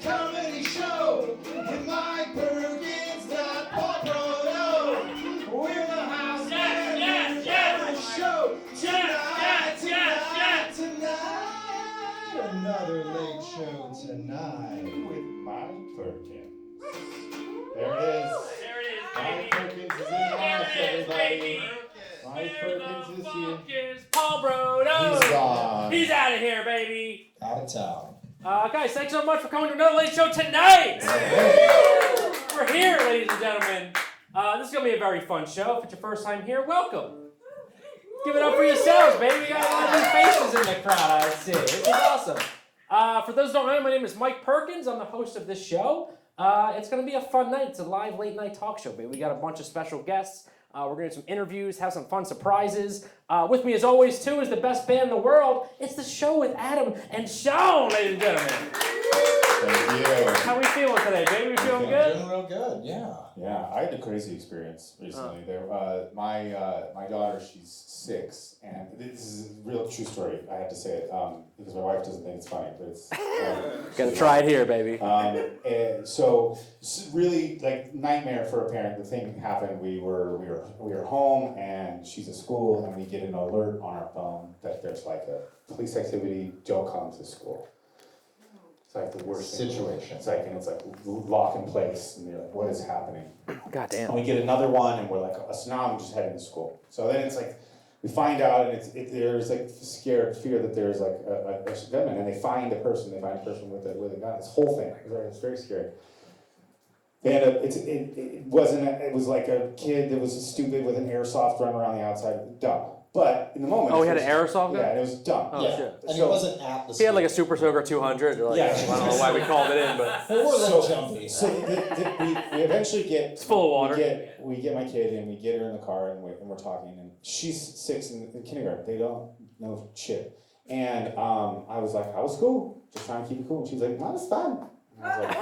comedy show with Mike Perkins, not Paul Proto. We're the house show tonight. Another late show tonight with Mike Perkins. There it is. Mike Perkins is in the house, everybody. Mike Perkins is here. Paul Brodo. He's gone. He's out of here, baby. Out of town. Guys, thanks so much for coming to another late show tonight. We're here, ladies and gentlemen. This is going to be a very fun show. If it's your first time here, welcome. Give it up for yourselves, baby. We got a lot of new faces in the crowd, I see. This is awesome. For those who don't know, my name is Mike Perkins. I'm the host of this show. It's going to be a fun night. It's a live late night talk show, baby. We got a bunch of special guests. We're going to do some interviews, have some fun surprises. With me, as always, too, is the best band in the world. It's the show with Adam and Sean, ladies and gentlemen. Thank you. How we feeling today, baby? We feeling good? Doing real good, yeah. Yeah, I had a crazy experience recently. My daughter, she's 6, and this is a real true story. I have to say it because my wife doesn't think it's funny, but it's Gotta try it here, baby. and so really like nightmare for a parent. The thing happened. We were home, and she's at school, and we get an alert on our phone that there's like a police activity. Don't come to school. It's like the worst Situation. It's like lock in place, and you're like, what is happening? God damn. And we get another one, and we're like, so now I'm just heading to school. So then it's like, we find out, and there's like fear that there's like a gunman, and they find a person with a gun. This whole thing, it's very scary. And it was like a kid that was stupid with an airsoft run around the outside, dumb. But in the moment, Oh, he had an airsoft gun? Yeah, and it was dumb. Oh, yeah. shit. And he wasn't at the He had like a Super Soaker 200. Or like, Yeah. I don't know why we called it in, but They were a little jumpy. So we eventually get. It's full of water. We get my kid and we get her in the car and we're talking, and she's 6 in kindergarten. They don't know shit. And I was like, "How was school? Just trying to keep it cool." And she's like, "That was fun." And I was like,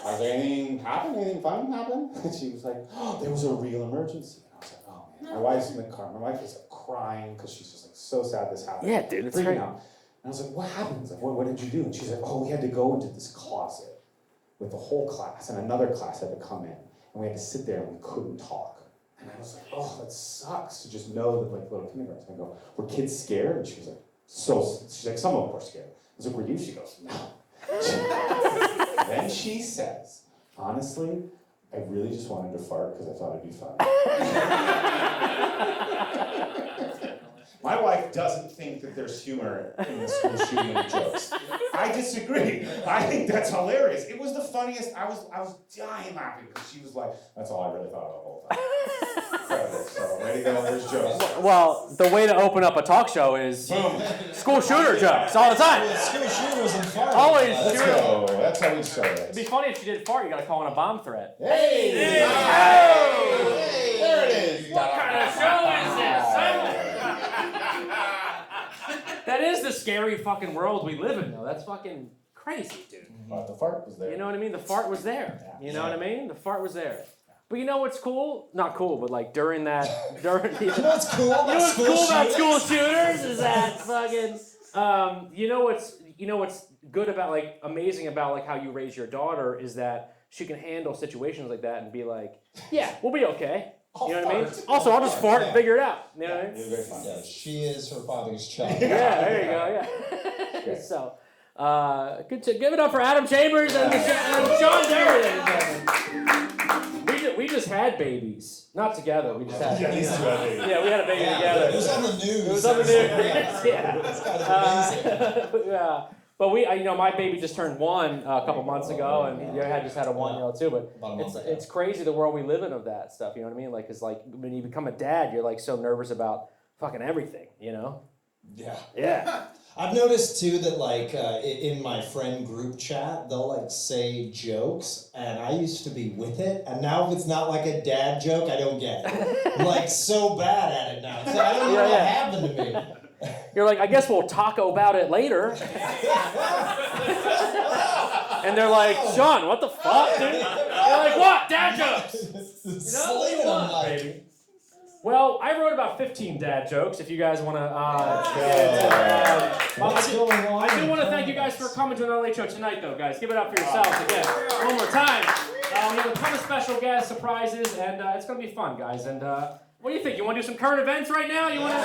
"Has anything happened? Anything fun happened?" And she was like, "Oh, there was a real emergency." And I was like, "Oh man." My wife's in the car. My wife is like crying because she's just like so sad this happened. Yeah, dude, it's freaking great. out. And I was like, "What happened?" He's like, what did you do?" And she's like, "Oh, we had to go into this closet with the whole class, and another class had to come in, and we had to sit there and we couldn't talk." And I was like, "Oh, that sucks to just know that like little kindergarten." I go, "Were kids scared?" And she was like, she's like, "Some of them were scared." I was like, "Were you?" She goes, "No." Then she says, "Honestly, I really just wanted to fart because I thought it'd be fun." My wife doesn't think that there's humor in the school shooting jokes. I disagree. I think that's hilarious. It was the funniest. I was dying laughing because she was like, "That's all I really thought of the whole time." So ready to go. There's jokes. well, the way to open up a talk show is Boom. school shooter jokes all the time. School shooters and fire. Always Let's shoot. go. So that's how we started. It'd be funny if she did fart. You gotta call in a bomb threat. Hey! Hey! There it is. What kind of show is this, son? That is the scary fucking world we live in, though. That's fucking crazy, dude. But the fart was there. You know what I mean? The fart was there. You know what I mean? The fart was there. But you know what's cool? Not cool, but like during You know what's cool about You know what's school cool about shooters? school shooters is that fucking you know what's good about like amazing about like how you raise your daughter is that she can handle situations like that and be like, yeah, we'll be okay. You know what I mean? Also, I'll just fart and figure it out. You know what I It mean? was very fun. Yeah, she is her father's child. Yeah, there you go. Yeah. So, good to give it up for Adam Chambers and Sean Derry. We just had babies, not together. We just had. Yeah, these two had babies. Yeah, we had a baby Yeah, together. it was on the news. It was on the news. Yeah. This guy's amazing. Yeah. But my baby just turned 1 a couple months ago, and you had just had a 1-year-old too. But About a month ago. it's crazy the world we live in of that stuff. You know what I mean? Like, it's like when you become a dad, you're like so nervous about fucking everything. You know? Yeah. Yeah. I've noticed too that like in my friend group chat, they'll like say jokes, and I used to be with it, and now if it's not like a dad joke, I don't get it. I'm like so bad at it now. So I don't know what happened to me. You're like, I guess we'll taco about it later. And they're like, Sean, what the fuck, dude? You're like, what? Dad jokes? You know? Slinging them like. Baby. Well, I wrote about 15 dad jokes. If you guys want to, What's going on? I do want to thank you guys for coming to another late show tonight, though, guys. Give it up for yourselves again. One more time. We have a ton of special guests, surprises, and it's going to be fun, guys. And what do you think? You want to do some current events right now? You want to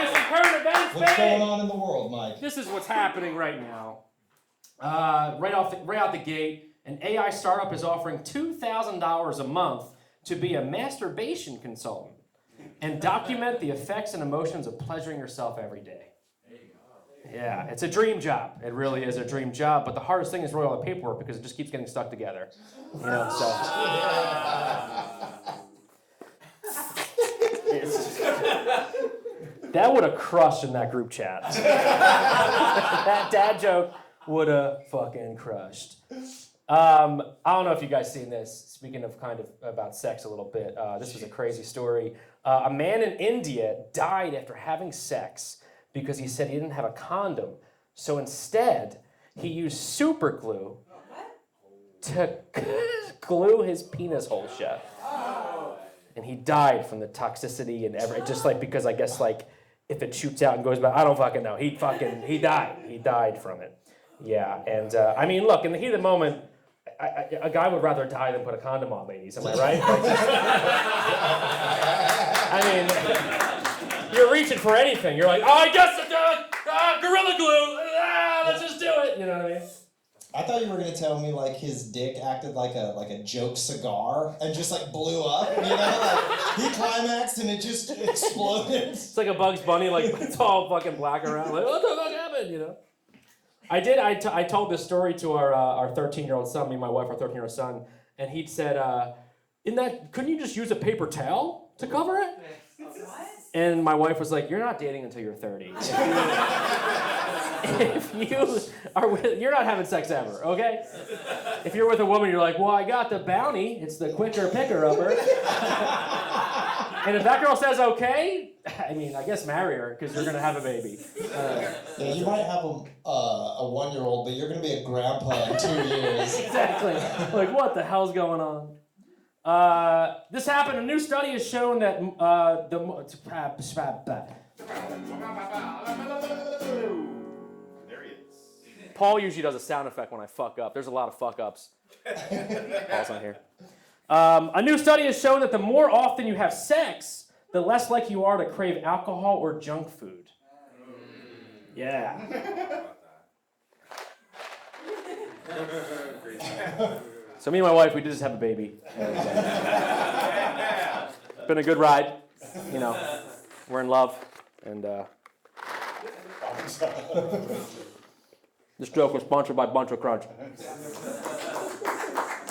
do some current events, What's baby? going on in the world, Mike? This is what's happening right now. Right out the gate, an AI startup is offering $2,000 a month to be a masturbation consultant and document the effects and emotions of pleasuring yourself every day. Yeah, it's a dream job. It really is a dream job. But the hardest thing is really all the paperwork because it just keeps getting stuck together. You know, so. That would have crushed in that group chat. That dad joke would have fucking crushed. I don't know if you guys seen this. Speaking of kind of about sex a little bit, this was a crazy story. A man in India died after having sex because he said he didn't have a condom. So instead, he used super glue to glue his penis hole shut. And he died from the toxicity and just like because I guess like if it shoots out and goes back, I don't fucking know. He died. He died from it. Yeah, and I mean, look, in the heat of the moment, a guy would rather die than put a condom on, ladies. Am I right? I mean, you're reaching for anything. You're like, oh, I guess Gorilla Glue. Let's just do it. You know what I mean? I thought you were gonna tell me like his dick acted like a joke cigar and just like blew up. You know, like he climaxed and it just exploded. It's like a Bugs Bunny, like it's all fucking black around. Like, what the fuck happened? You know. I told this story to our 13-year-old son, me and my wife, our 13-year-old son, and he said, couldn't you just use a paper towel to cover it? What? And my wife was like, you're not dating until you're 30. You're not having sex ever, okay? If you're with a woman, you're like, well, I got the bounty. It's the quicker picker-upper. And if that girl says okay, I mean, I guess marry her because you're gonna have a baby. Yeah, you might have a 1-year-old, but you're gonna be a grandpa in 2 years. Exactly. Like, what the hell's going on? This happened. A new study has shown that There he is. Paul usually does a sound effect when I fuck up. There's a lot of fuck ups. Paul's not here. A new study has shown that the more often you have sex, the less likely you are to crave alcohol or junk food. Yeah. So me and my wife, we did just have a baby. It's been a good ride. You know, we're in love. And this joke was sponsored by Bunch of Crunch.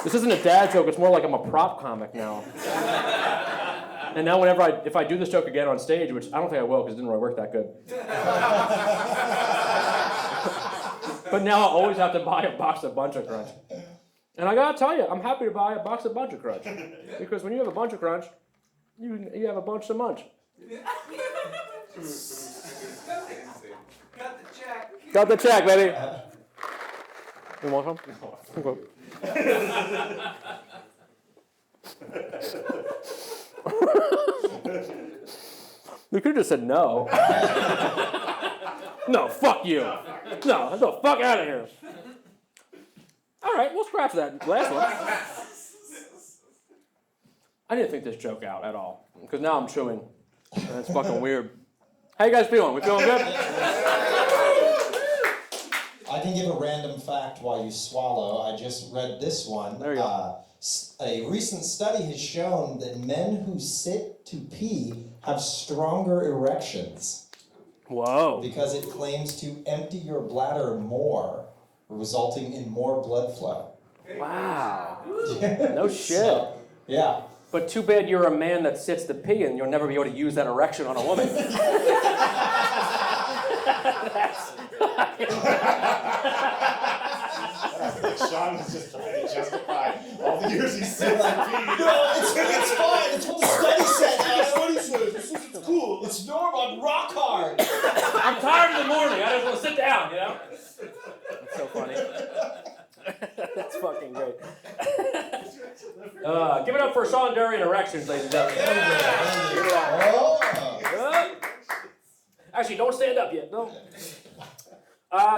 This isn't a dad joke, it's more like I'm a prop comic now. And now if I do this joke again on stage, which I don't think I will because it didn't really work that good. But now I'll always have to buy a box of Bunch of Crunch. And I gotta tell you, I'm happy to buy a box of Bunch of Crunch. Because when you have a bunch of crunch, you have a bunch to munch. Got the check, baby. You want some? Okay. You could have just said no. No, fuck you. No, get the fuck out of here. All right, we'll scratch that last one. I didn't think this joke out at all, because now I'm chewing. That's fucking weird. How you guys feeling? We feeling good? I can give a random fact while you swallow. I just read this one. There you go. A recent study has shown that men who sit to pee have stronger erections Whoa. because it claims to empty your bladder more, resulting in more blood flow. Wow. No shit. So, yeah. But too bad you're a man that sits to pee and you'll never be able to use that erection on a woman. Sean was just trying to justify all the years he said like, No, it's fine. It's what the study said. That's what he said. It's cool. It's normal. I'm rock hard. I'm tired in the morning. I just want to sit down, you know? That's so funny. That's fucking great. Give it up for Sean Dury and erections, ladies and gentlemen. Actually, don't stand up yet. No.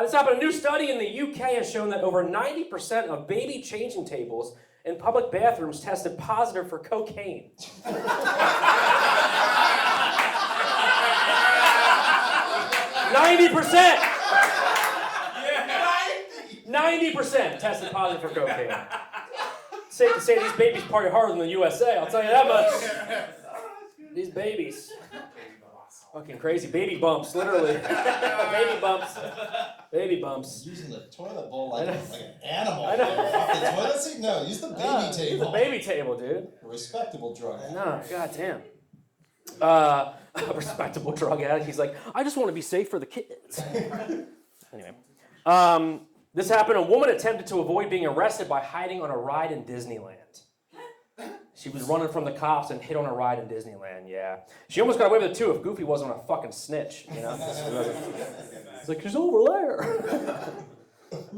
This happened. A new study in the UK has shown that over 90% of baby changing tables in public bathrooms tested positive for cocaine. 90%! 90% tested positive for cocaine. Safe to say these babies party harder than the USA, I'll tell you that much. These babies. Fucking crazy. Baby bumps, literally. Baby bumps. Baby bumps. Using the toilet bowl like an animal. I know. Off the toilet seat? No, use the baby table. Use the baby table, dude. A respectable drug. No, goddamn. A respectable drug addict. He's like, I just want to be safe for the kids. Anyway. This happened. A woman attempted to avoid being arrested by hiding on a ride in Disneyland. She was running from the cops and hid on a ride in Disneyland, yeah. She almost got away with it too if Goofy wasn't a fucking snitch, you know? It's like, she's over there.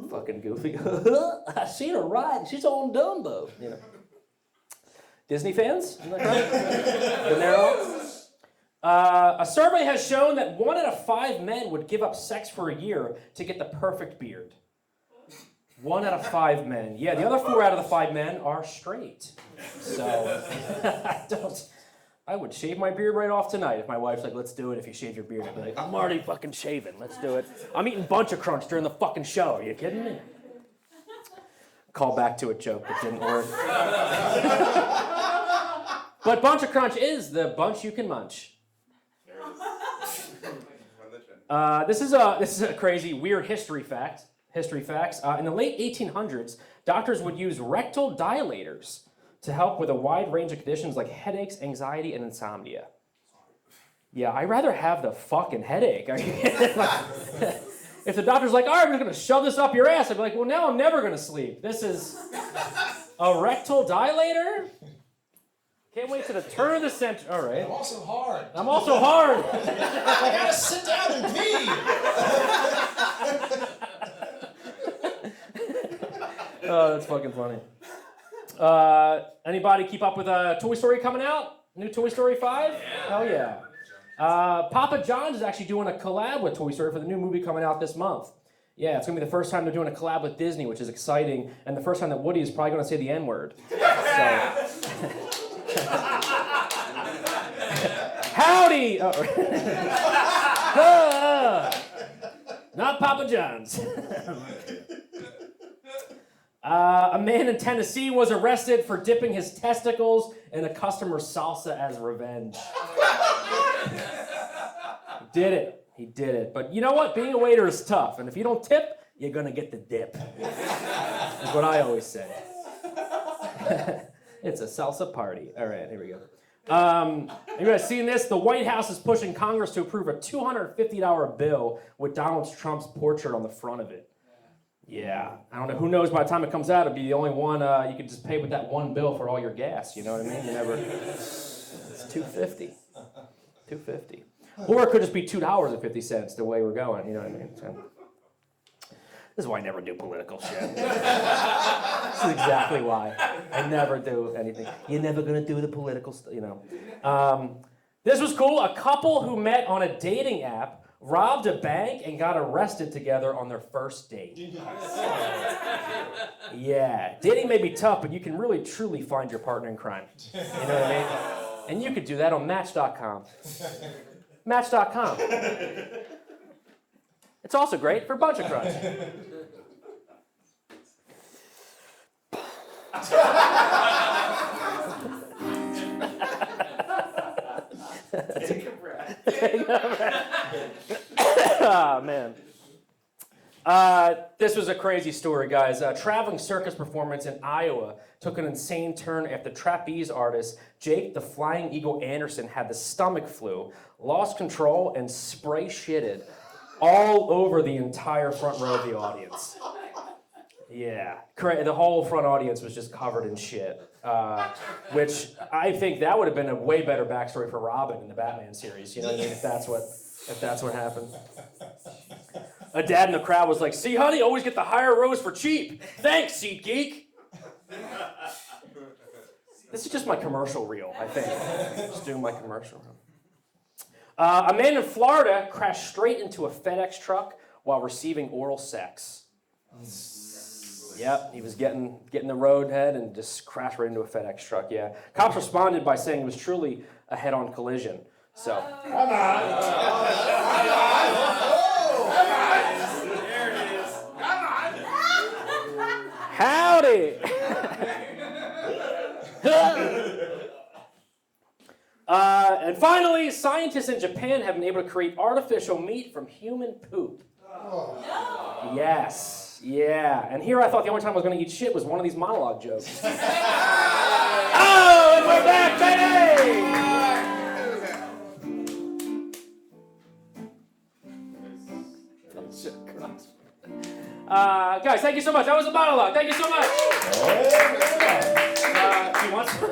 Fucking Goofy. I seen her ride. She's on Dumbo, you know. Disney fans? Isn't that right? De Niro? A survey has shown that 1 out of 5 men would give up sex for a year to get the perfect beard. 1 out of 5 men. Yeah, the other 4 out of the 5 men are straight. So, I would shave my beard right off tonight if my wife's like, let's do it if you shave your beard. I'd be like, I'm already fucking shaving, let's do it. I'm eating Bunch of Crunch during the fucking show, are you kidding me? Call back to a joke that didn't work. But Bunch of Crunch is the bunch you can munch. This is a crazy, weird history fact. History facts. In the late 1800s, doctors would use rectal dilators to help with a wide range of conditions like headaches, anxiety, and insomnia. Yeah, I'd rather have the fucking headache. If the doctor's like, all right, we're going to shove this up your ass, I'd be like, well, now I'm never going to sleep. This is a rectal dilator? Can't wait to the turn of the century. All right. I'm also hard. I'm also hard. I gotta sit down and pee. Oh, that's fucking funny. Anybody keep up with Toy Story coming out? New Toy Story 5? Yeah. Hell yeah. Papa John's is actually doing a collab with Toy Story for the new movie coming out this month. Yeah, it's going to be the first time they're doing a collab with Disney, which is exciting, and the first time that Woody is probably going to say the N-word. So. Howdy! Oh. Not Papa John's. A man in Tennessee was arrested for dipping his testicles in a customer's salsa as revenge. He did it. But you know what? Being a waiter is tough. And if you don't tip, you're going to get the dip. That's what I always say. It's a salsa party. All right, here we go. You guys seen this? The White House is pushing Congress to approve a $250 bill with Donald Trump's portrait on the front of it. Yeah, I don't know. Who knows? By the time it comes out, it'll be the only one you can just pay with that one bill for all your gas. You know what I mean? You never. It's $2.50. $2.50. Or it could just be $2.50 the way we're going. You know what I mean? So, this is why I never do political shit. This is exactly why I never do anything. You're never gonna do the political stuff, you know. This was cool. A couple who met on a dating app robbed a bank and got arrested together on their first date. Yeah, dating may be tough, but you can really truly find your partner in crime. You know what I mean? And you could do that on Match.com. Match.com. It's also great for Bunch of Crunch. Take a breath. Take a breath. Oh, man. This was a crazy story, guys. A traveling circus performance in Iowa took an insane turn after trapeze artist Jake the Flying Eagle Anderson had the stomach flu, lost control, and spray shitted all over the entire front row of the audience. Yeah, the whole front audience was just covered in shit, which I think that would have been a way better backstory for Robin in the Batman series. You know what I mean? If that's what happened. A dad in the crowd was like, "See, honey, always get the higher rows for cheap. Thanks, SeatGeek." This is just my commercial reel, I think. Just doing my commercial reel. A man in Florida crashed straight into a FedEx truck while receiving oral sex. Yep, he was getting the roadhead and just crashed right into a FedEx truck, yeah. Cops responded by saying it was truly a head-on collision. So. Come on! There it is. Come on! Howdy! And finally, scientists in Japan have been able to create artificial meat from human poop. Yes, yeah. And here I thought the only time I was going to eat shit was one of these monologue jokes. Oh, and we're back, baby! Guys, thank you so much. That was a monologue. Thank you so much. You want some?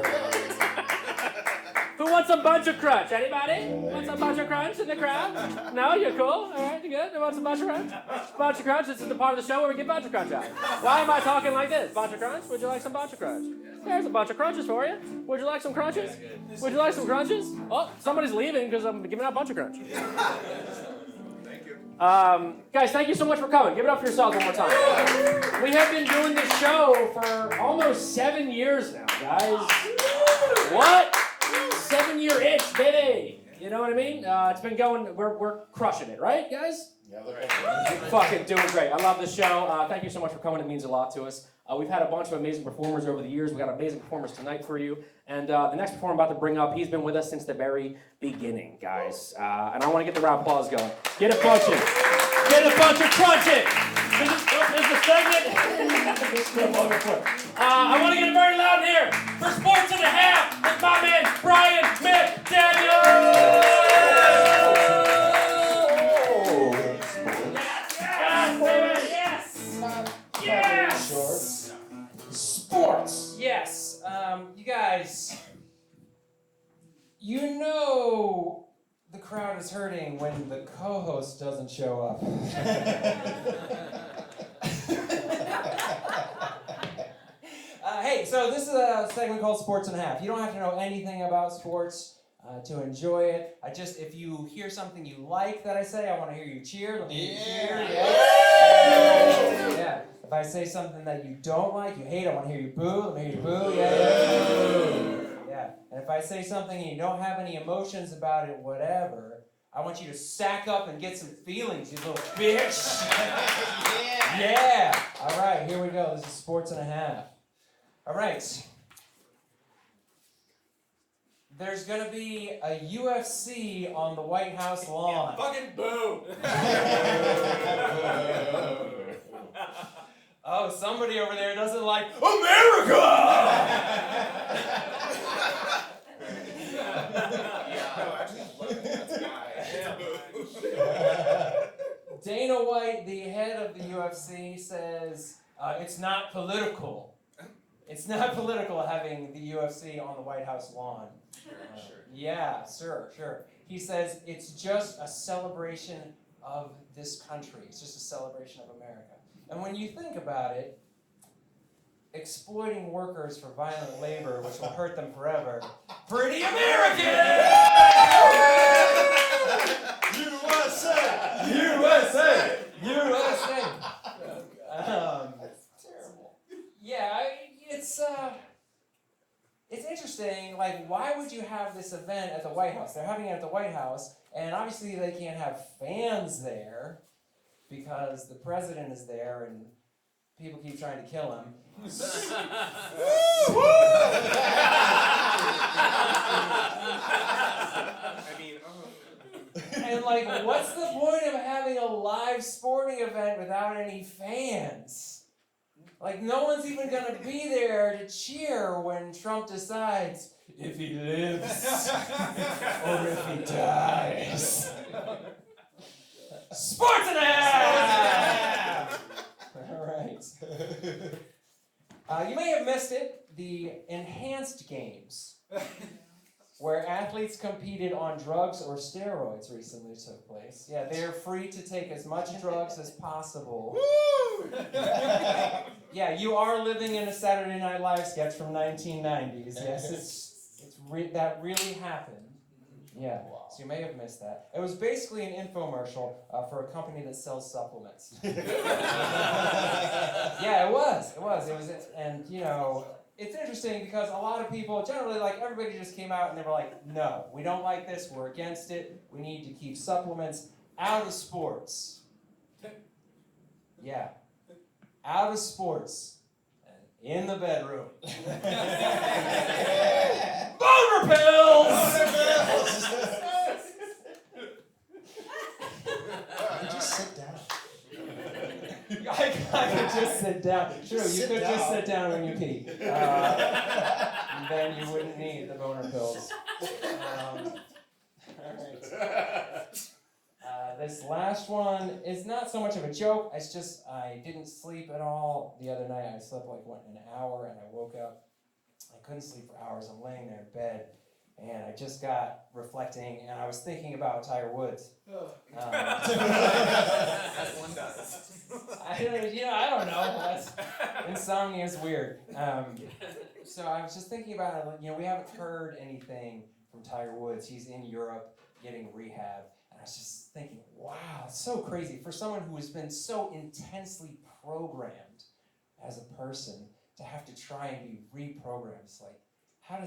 Who wants a bunch of crunch? Anybody? Want some bunch of crunch in the crowd? No, you're cool. All right, you good? You want some bunch of crunch? Bunch of crunch. This is the part of the show where we get bunch of crunch out. Why am I talking like this? Bunch of crunch? Would you like some bunch of crunch? There's a bunch of crunches for you. Would you like some crunches? Would you like some crunches? Oh, somebody's leaving because I'm giving out a bunch of crunch. Guys, thank you so much for coming. Give it up for yourselves one more time. We have been doing this show for almost 7 years now, guys. What? 7-year itch, baby. You know what I mean? It's been going, we're crushing it, right, guys? Yeah, Fucking doing great. I love this show. Thank you so much for coming. It means a lot to us. We've had a bunch of amazing performers over the years. We've got amazing performers tonight for you. And the next performer I'm about to bring up, he's been with us since the very beginning, guys. And I want to get the round of applause going. Get a bunch of crunching. This is the segment. I want to get it very loud in here. For Sports and a Half, with my man, Brian McDaniel. Yes! Sports! Yes. You guys, you know the crowd is hurting when the co-host doesn't show up. Hey, so this is a segment called Sports and a Half. You don't have to know anything about sports to enjoy it. If you hear something you like that I say, I want to hear you cheer. Let me hear you cheer. Yeah. If I say something that you don't like, you hate, I want to hear you boo. Let me hear you boo. Yeah. And if I say something and you don't have any emotions about it, whatever, I want you to sack up and get some feelings, you little bitch. Yeah. All right, here we go. This is Sports and a Half. All right. There's going to be a UFC on the White House lawn. Fucking boo! Oh, somebody over there doesn't like America! Dana White, the head of the UFC, says it's not political. It's not political having the UFC on the White House lawn. Yeah, sure. He says it's just a celebration of this country. It's just a celebration of America. And when you think about it, exploiting workers for violent labor, which will hurt them forever, pretty American! USA! That's terrible. Yeah, it's interesting, like, why would you have this event at the White House? They're having it at the White House, and obviously they can't have fans there because the president is there and people keep trying to kill him. And like, what's the point of having a live sporting event without any fans? Like, no one's even gonna be there to cheer when Trump decides if he lives or if he dies. Sports and a Half! All right. You may have missed it, the enhanced games, where athletes competed on drugs or steroids recently took place. Yeah, they're free to take as much drugs as possible. Yeah, you are living in a Saturday Night Live sketch from 1990s. Yes, that really happened. Yeah, so you may have missed that. It was basically an infomercial for a company that sells supplements. Yeah, it was, and you know, it's interesting because a lot of people, generally, like everybody just came out and they were like, no, we don't like this, we're against it, we need to keep supplements out of sports. Yeah, out of sports, in the bedroom. Boner pills! Just sit down. I could just sit down. True, you Sit could down. just sit down when you pee. Then you wouldn't need the boner pills. Alright. This last one is not so much of a joke. It's just I didn't sleep at all the other night. I slept like an hour and I woke up. I couldn't sleep for hours. I'm laying there in bed and I just got reflecting and I was thinking about Tiger Woods. As one does. I don't know. Insomnia is weird. So I was just thinking about it. Like, we haven't heard anything from Tiger Woods. He's in Europe getting rehab. And I was just thinking, wow, it's so crazy. For someone who has been so intensely programmed as a person to have to try and be reprogrammed. It's like, how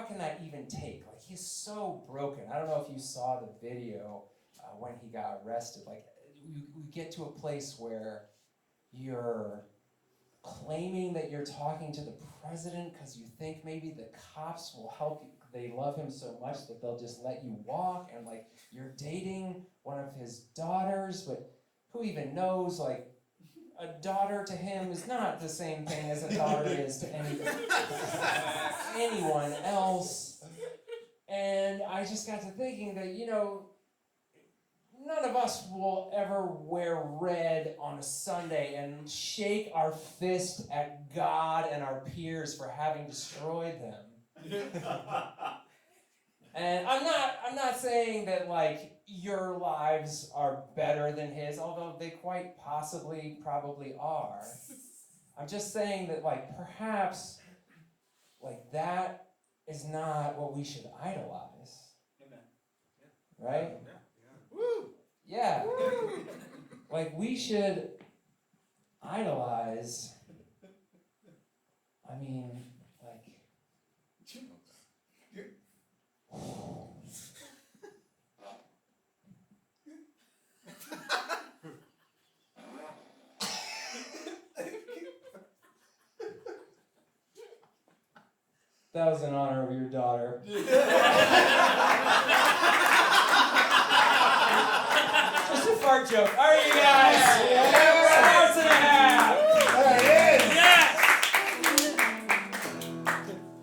can that even take? Like, he's so broken. I don't know if you saw the video when he got arrested. Like, we get to a place where you're claiming that you're talking to the president because you think maybe the cops will help you. They love him so much that they'll just let you walk, and like you're dating one of his daughters, but who even knows? Like, a daughter to him is not the same thing as a daughter is to anyone else. And I just got to thinking that, none of us will ever wear red on a Sunday and shake our fist at God and our peers for having destroyed them. And I'm not saying that like your lives are better than his, although they quite possibly probably are. I'm just saying that like perhaps like that is not what we should idolize. Amen. Right? Yeah. Woo! Yeah. Like we should idolize, I mean, like, that was in honor of your daughter. Just a fart joke. All right, you guys. Farts and a half. There it is. Yes!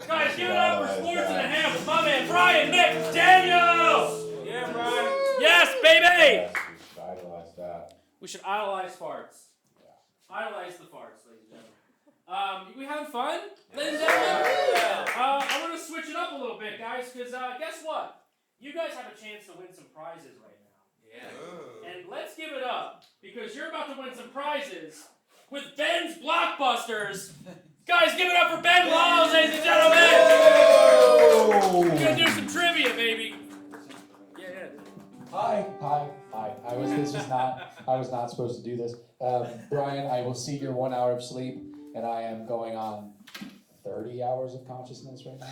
Guys, give it up for Sports and a Half with my man Brian McDaniel! Yeah, Brian. Yes, baby! Yes, we should idolize that. We should idolize farts. Idolize the farts, ladies and gentlemen. We having fun, ladies and gentlemen? I want to switch it up a little bit, guys, because guess what? You guys have a chance to win some prizes right now. Yeah. And let's give it up, because you're about to win some prizes with Ben's Blockbusters. Guys, give it up for Ben Laws, ladies and gentlemen! We're going to do some trivia, baby. Yeah. Hi. I was not supposed to do this. Brian, I will see your 1 hour of sleep, and I am going on 30 hours of consciousness right now.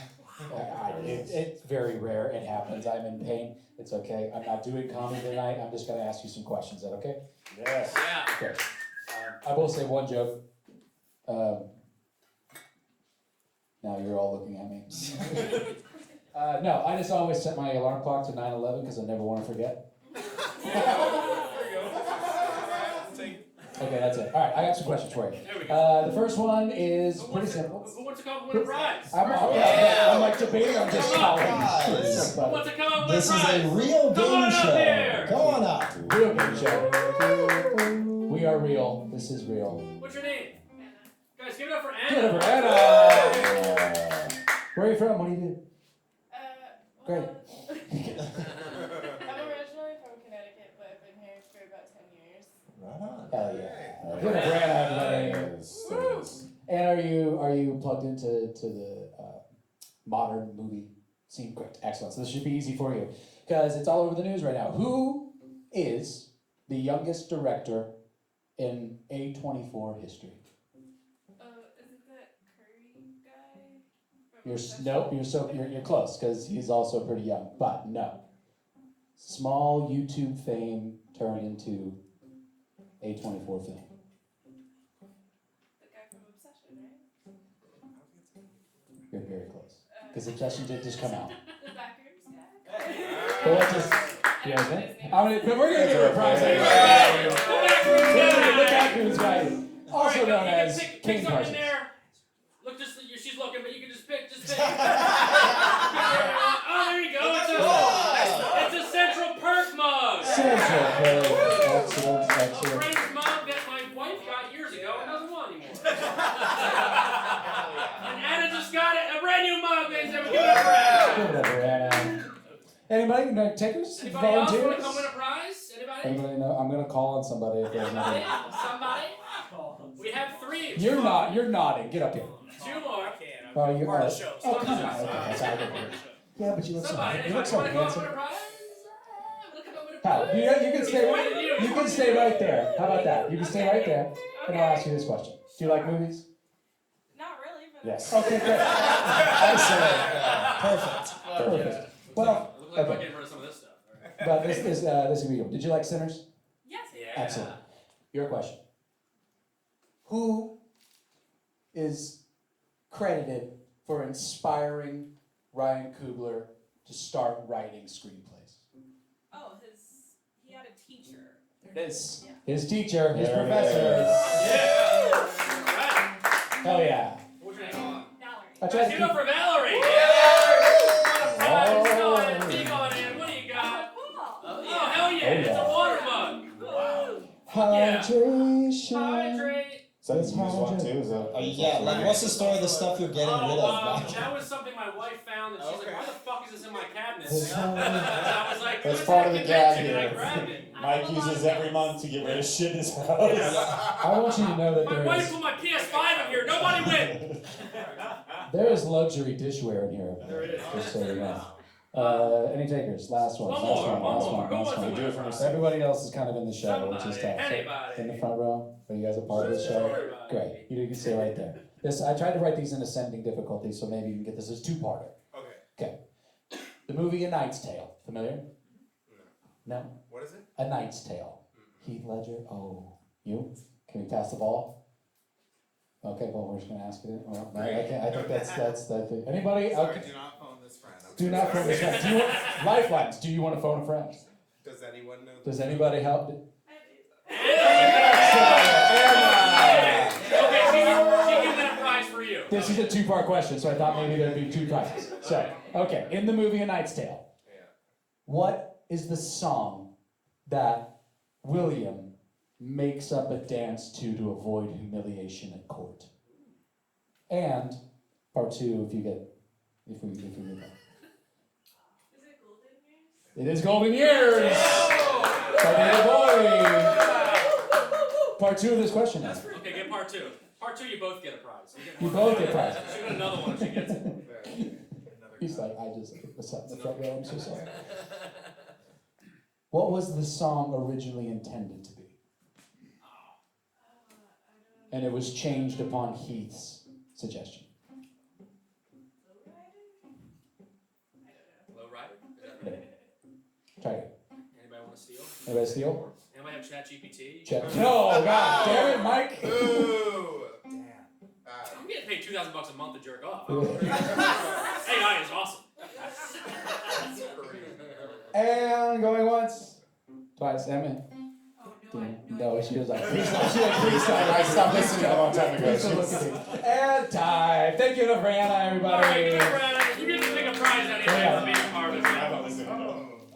It's very rare. It happens. I'm in pain. It's okay. I'm not doing comedy tonight. I'm just going to ask you some questions. Is that okay? Yes. Yeah. Okay. I will say one joke. Now you're all looking at me. No, I just always set my alarm clock to 9:11 because I never want to forget. Okay, that's it. All right, I got some questions for you. There we go. The first one is pretty simple. Who wants to come up and win a prize? I'm like debating. I'm just Come on, calling. guys. Who wants to come up and win a This is prize? a real Come on game up show. here. Come on up. Real good show. We are real. This is real. What's your name? Guys, give it up for Give it Anna. up for Anna. Where are you from? What do you do? Great. I'm originally from Connecticut, but I've been here for about 10 years. Right on. Hell yeah. Give it up for Anna, everybody. Yes. into the modern movie scene? Great, excellent. So this should be easy for you because it's all over the news right now. Who is the youngest director in A24 history? Isn't that Curry guy? You're close because he's also pretty young, but no. Small YouTube fame turned into A24 film. The guy from Obsession, right? You're very close because Obsession did just come out. The Backers guy? But what does you guys think? But we're gonna give her a prize anyway. The Backers guy, also Alright, known you can as pick King something Parsons. there. Look, she's looking, but you can just pick. Oh, there you go. It's a Central Perk mug. Central Perk. Excellent, A excellent. French mug that my wife got years ago and doesn't want anymore. And Anna just got a brand new mug, ladies and gentlemen. Give it up for Anna. Give it up for Anna. Anybody? No takers? Anybody else want to Volunteers? come win a prize? Anybody? Anybody know? I'm gonna call on somebody if there's Somebody? nobody. Somebody? We have 3. You're nodding. Get up here. 2 more. Oh, you Part are. of the show. Oh, come on. Okay, that's how I get here. Yeah, but you look so Somebody. you look so Want to come up handsome. with a prize? Wanna come up with a How? prize? You can stay. Pointed at You can stay right there. How about that? You can stay right there, and I'll ask you this question. Do you like movies? Not really, but. Yes. Okay, great. Excellent. Perfect. Well, Looks like we're okay. getting rid of some of this stuff. But this is gonna be good. Did you like Sinners? Yes. Excellent. Your question. Who is credited for inspiring Ryan Coogler to start writing screenplays? Oh, he had a teacher. There it is. Yeah. His teacher, his There it professor. Yeah! Alright. Hell yeah. What's your name? Valerie. I tried Give to it up keep, for Valerie! Oh. Big on it. What do you got? Cool. Oh, hell yeah! It's a water mug. Wow. hydration. Hydrate. Is that his one too? Is that? Yeah, like what's the story of the stuff you're getting rid of? Mike? That was something my wife found, and she's Okay. like, "Why the fuck is this in my cabinet?" That's And I was like, That's "Who's part that of the convention?" gag And I here. grabbed it. Mike uses every month to get rid of shit in his house. I want you to know that My there wife is put my PS5 in here. Nobody win. there is luxury dishware in here. There it is. Just so you know. Any takers? Last one. One last more, one. one last more. one. Who last wants one. to Do it for win? Everybody else is kind of in the show, which is Somebody, tough. So, anybody. in the front row, are you guys a part of the show? Everybody. Great. You can stay right there. This I tried to write these in ascending difficulty, so maybe you can get this as 2-parter. Okay. The movie A Knight's Tale. Familiar? No. What is it? A Knight's Tale. Heath Ledger. Oh, you? Can we pass the ball? Okay, well, we're just gonna ask you. Well, I think that's anybody? Sorry, Okay. do not phone this friend. Do not phone a friend. Do you want, lifelines. Do you want to phone a friend? Does anyone know? Does anybody help? Okay, she gave that a prize for you. This is a 2-part question, so I thought maybe there'd be 2 prizes. So, okay, in the movie A Knight's Tale, Yeah. what is the song that William makes up a dance to avoid humiliation at court? And part 2, if we get that. Is it Golden Years? It is Golden Years. Part 2 of this question now. Okay, get part 2. Part 2, you both get a prize. You both get prizes. She got another one if she gets it. He's like, I just was up in the front row. I'm so sorry. What was the song originally intended to be? And it was changed upon Heath's suggestion. Low rider? Is that right? Try it. Anybody want to steal? Anybody steal? Anybody have ChatGPT? Check. No, God damn it, Mike. Ooh. Damn. I'm getting paid $2,000 a month to jerk off. AI is awesome. And going once, twice. Emma. Oh, no, No, she was like, please stop. She like, please stop. I stopped listening a long time ago. Please don't look at me. And time. Thank you to Brianna, everybody. Alright, give it a round. You get to pick a prize anytime Yeah. for being a part of it. I'm not listening.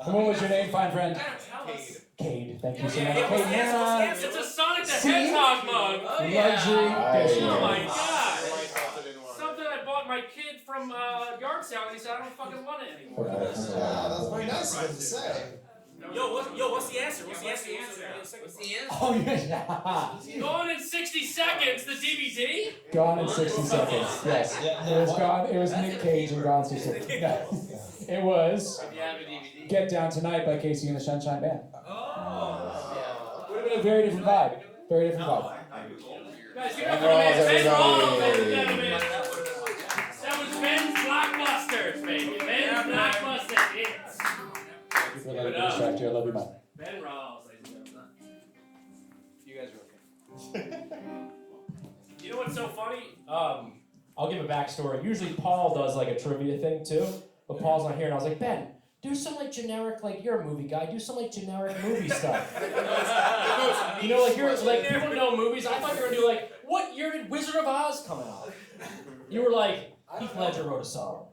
And what was your name, fine friend? Tell us. Cade. Thank you so Yeah, much. yeah, Cade, what's the answer? man. It's a Sonic the See? Hedgehog mug. Luxury Nice. dishware. Oh my My god. fault I didn't want it. Something I bought my kid from yard sale and he said I don't fucking want it anymore. That's very nice of him to say. What's the answer? What's the answer? Oh, yeah. Gone in 60 seconds, the DVD? Gone in 60 seconds. Yes. Yeah, It was what? gone. It was Nick Cage and Gone in 60 seconds. No. It was If you have a DVD. Get Down Tonight by Casey and the Sunshine Band. Oh. Would have been a very different vibe. Very different vibe. Guys, give it up for the man, Ben Rawls, ladies and gentlemen. That was Ben's Blockbusters, baby. Ben's Blockbusters hits. Thank you for letting me distract you. I love you, man. Ben Rawls, ladies and gentlemen. You guys are okay. You know what's so funny? I'll give a backstory. Usually Paul does like a trivia thing too, but Paul's not here, and I was like, Ben, do some like generic, like you're a movie guy, do some like generic movie stuff. You know, like you're like people know movies. I thought you were gonna do like, what year did Wizard of Oz come out? You were like, Heath Ledger wrote a song.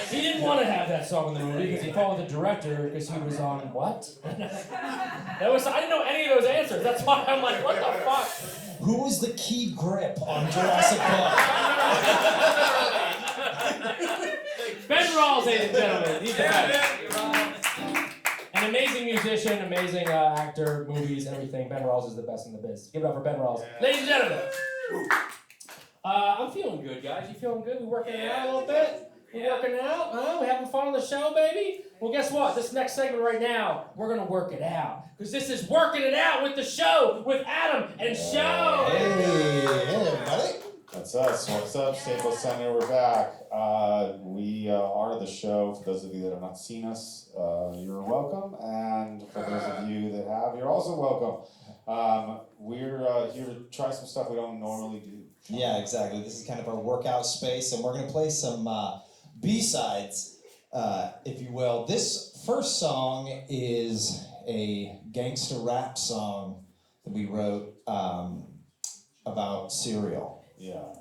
He didn't want to have that song in the movie because he followed the director because he was on what? That was I didn't know any of those answers. That's why I'm like, what the fuck? Who is the key grip on Jurassic Park? Ben Rawls, ladies and gentlemen. He's the best. An amazing musician, amazing actor, movies, everything. Ben Rawls is the best in the biz. Give it up for Ben Rawls. Ladies and gentlemen. I'm feeling good, guys. You feeling good? We working it out a little bit? We working it out? Huh? We having fun on the show, baby? Well, guess what? This next segment right now, we're going to work it out. Because this is Working It Out with the Show with Adam and Show. Hey, everybody. That's us. What's up, Staples Center? We're back. We are the show. For those of you that have not seen us, you're welcome. And for those of you that have, you're also welcome. We're here to try some stuff we don't normally do. Yeah, exactly. This is kind of our workout space, and we're going to play some B-sides, if you will. This first song is a gangster rap song that we wrote about cereal. Yeah.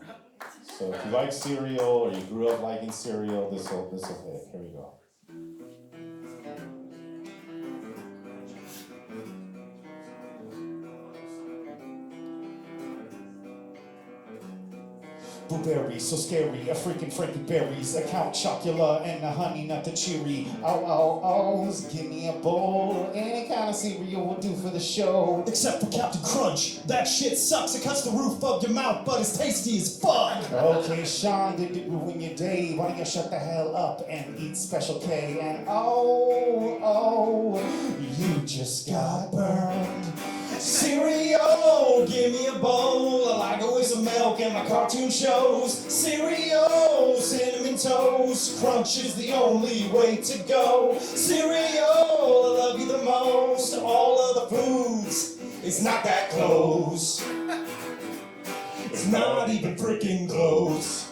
So if you like cereal or you grew up liking cereal, this will fit. Here we go. Blueberries, so scary, a freaking Frankie berries, a Count Chocula and a honey nut to cheery. Oh, give me a bowl, any kind of cereal will do for the show. Except for Captain Crunch. That shit sucks. It cuts the roof of your mouth, but it's tasty as fuck. Okay, Sean, did it ruin your day? Why don't you shut the hell up and eat Special K? And oh, you just got burned. Cereal, give me a bowl. I like it with some milk and my cartoon shows. Cereal, cinnamon toast crunch is the only way to go. Cereal, I love you the most. All of the foods, it's not that close. It's not even freaking close.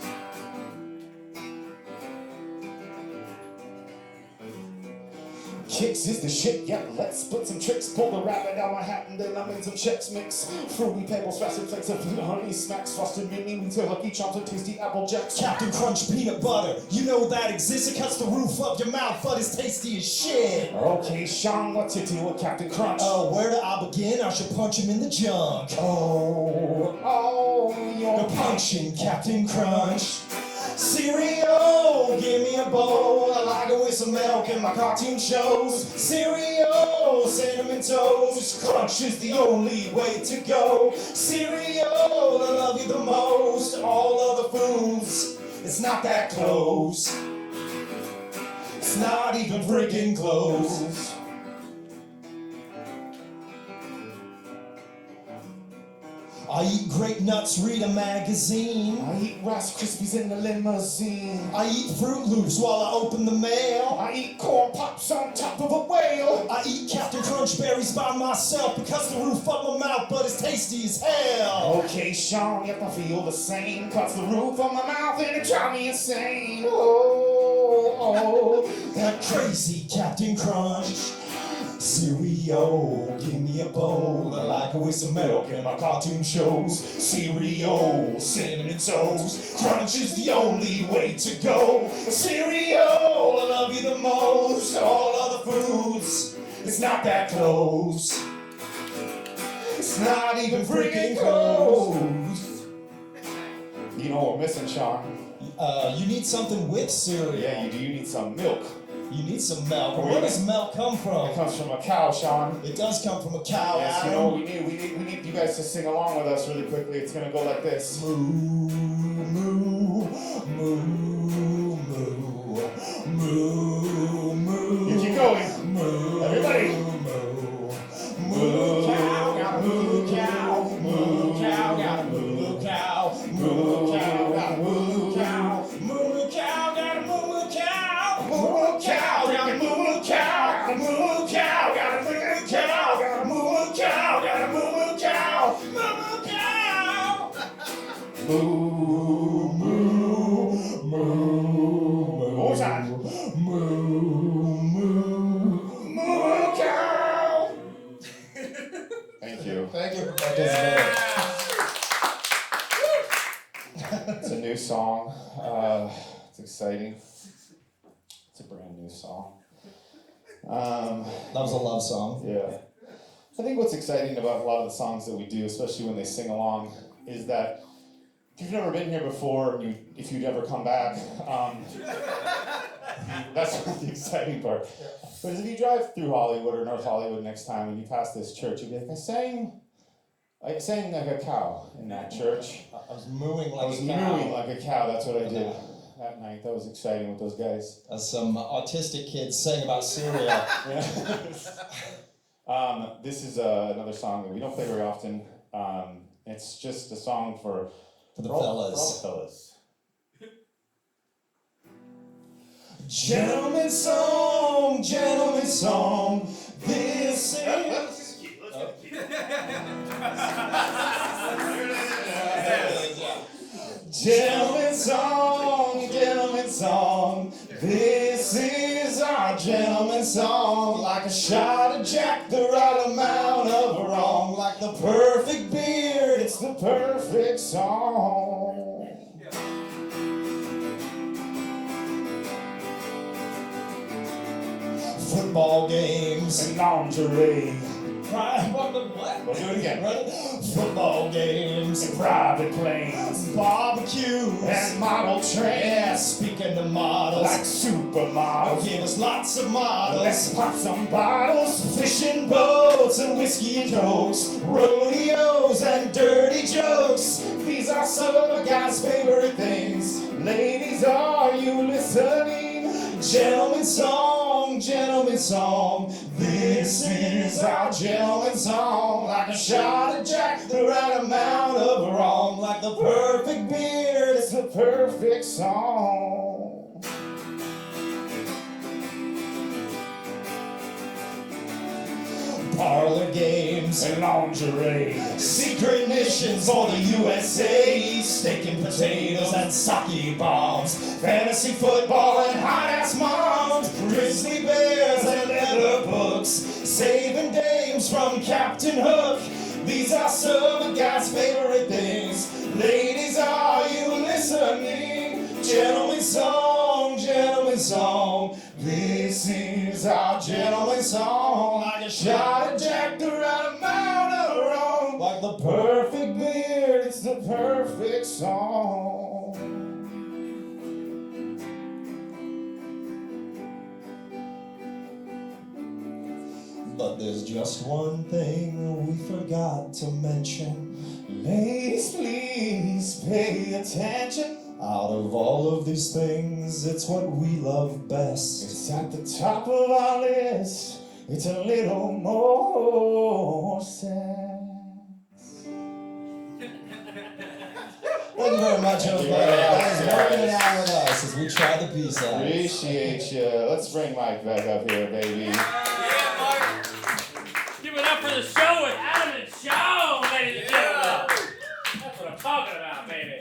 Kicks is the shit, yeah, let's put some tricks. Pull the rabbit out my hat and then I made some Chex Mix. Fruity Pebbles, frosted flakes of honey smacks. Frosted mini wheats, Lucky Charms, and tasty Apple Jacks. Captain Crunch peanut butter, you know that exists. It cuts the roof of your mouth, but it's tasty as shit. Okay, Sean, what's your deal with Captain Crunch? Where do I begin? I should punch him in the junk. You're You're punching Captain Crunch. Cereal, give me a bowl. I like it with some milk and my cartoon shows. Cereal, cinnamon toast crunch is the only way to go. Cereal, I love you the most. All other foods, it's not that close. It's not even freaking close. I eat grape nuts, read a magazine. I eat Rice Krispies in the limousine. I eat Fruit Loops while I open the mail. I eat corn pops on top of a whale. I eat Captain Crunch berries by myself because the roof of my mouth, but it's tasty as hell. Okay, Sean, yep, I feel the same. Cuts the roof on my mouth and it drives me insane. That crazy Captain Crunch. Cereal, give me a bowl. I like it with some milk and my cartoon shows. Cereal, cinnamon toast crunch is the only way to go. Cereal, I love you the most. All other foods, it's not that close. It's not even freaking close. You know what we're missing, Sean? You need something with cereal. Yeah, you do. You need some milk. You need some milk. Where does milk come from? It comes from a cow, Sean. It does come from a cow. Yes, you Adam. know what we need you guys to sing along with us really quickly. It's gonna go like this. Moo, moo, moo, moo, moo, moo. You keep going. Moo, Everybody. moo, moo, cow, gotta moo, cow, moo, cow, gotta moo, cow, moo, cow, gotta moo, cow, moo, cow, gotta moo, cow, moo, cow, gotta moo, cow, moo, cow, gotta moo, cow, gotta moo, cow, gotta moo, cow, moo, cow. Moo, moo, moo. One more time. Moo, moo, moo, cow. Thank you. Thank you for participating. It's a new song. It's exciting. It's a brand new song. That was a love song. Yeah. I think what's exciting about a lot of the songs that we do, especially when they sing along, is that if you've never been here before, and if you'd ever come back, that's the exciting part. But if you drive through Hollywood or North Hollywood next time and you pass this church, you'll be like, I sang like a cow in that church. I was mooing I like was a cow. mooing like a cow, that's what I did that night. That was exciting with those guys. As some autistic kids sang about cereal. This is another song that we don't play very often. It's just a song for the all fellas. the fellas. Gentleman's song, this is... Let's keep Gentleman's song, this is our gentleman's song. Like a shot of Jack, the right amount of wrong. Like the perfect beard, it's the perfect song. Football games And lingerie. What? We'll do it again. Right? Football games, And private planes. barbecues, And model trains. yeah, speaking to models, Like supermodels. give us lots of models. Let's pop some bottles. Fishing boats and whiskey and cokes, rodeos and dirty jokes. These are some of my guys' favorite things. Ladies, are you listening? Gentleman's song, this is our gentleman's song. Like a shot of Jack, the right amount of wrong. Like the perfect beard, it's the perfect song. Parlor games And lingerie. secret missions for the USA, steak and potatoes and sake bombs, fantasy football and hot-ass moms, grizzly bears and leather books, saving dames from Captain Hook. These are some of God's favorite things. Ladies, are you listening? Gentleman's song, this is our gentleman's song. Like a shot of Jack, the right amount of wrong. Like the perfect beard, it's the perfect song. But there's just one thing we forgot to mention. Ladies, please pay attention. Out of all of these things, it's what we love best. It's at the top of our list. It's a little more sex. Thank you very much, everybody. That is working it out with us as we try the peace out. Appreciate you. Let's bring Mike back up here, baby. Give it up for the show with Adam and Joe, ladies and gentlemen. That's what I'm talking about, baby.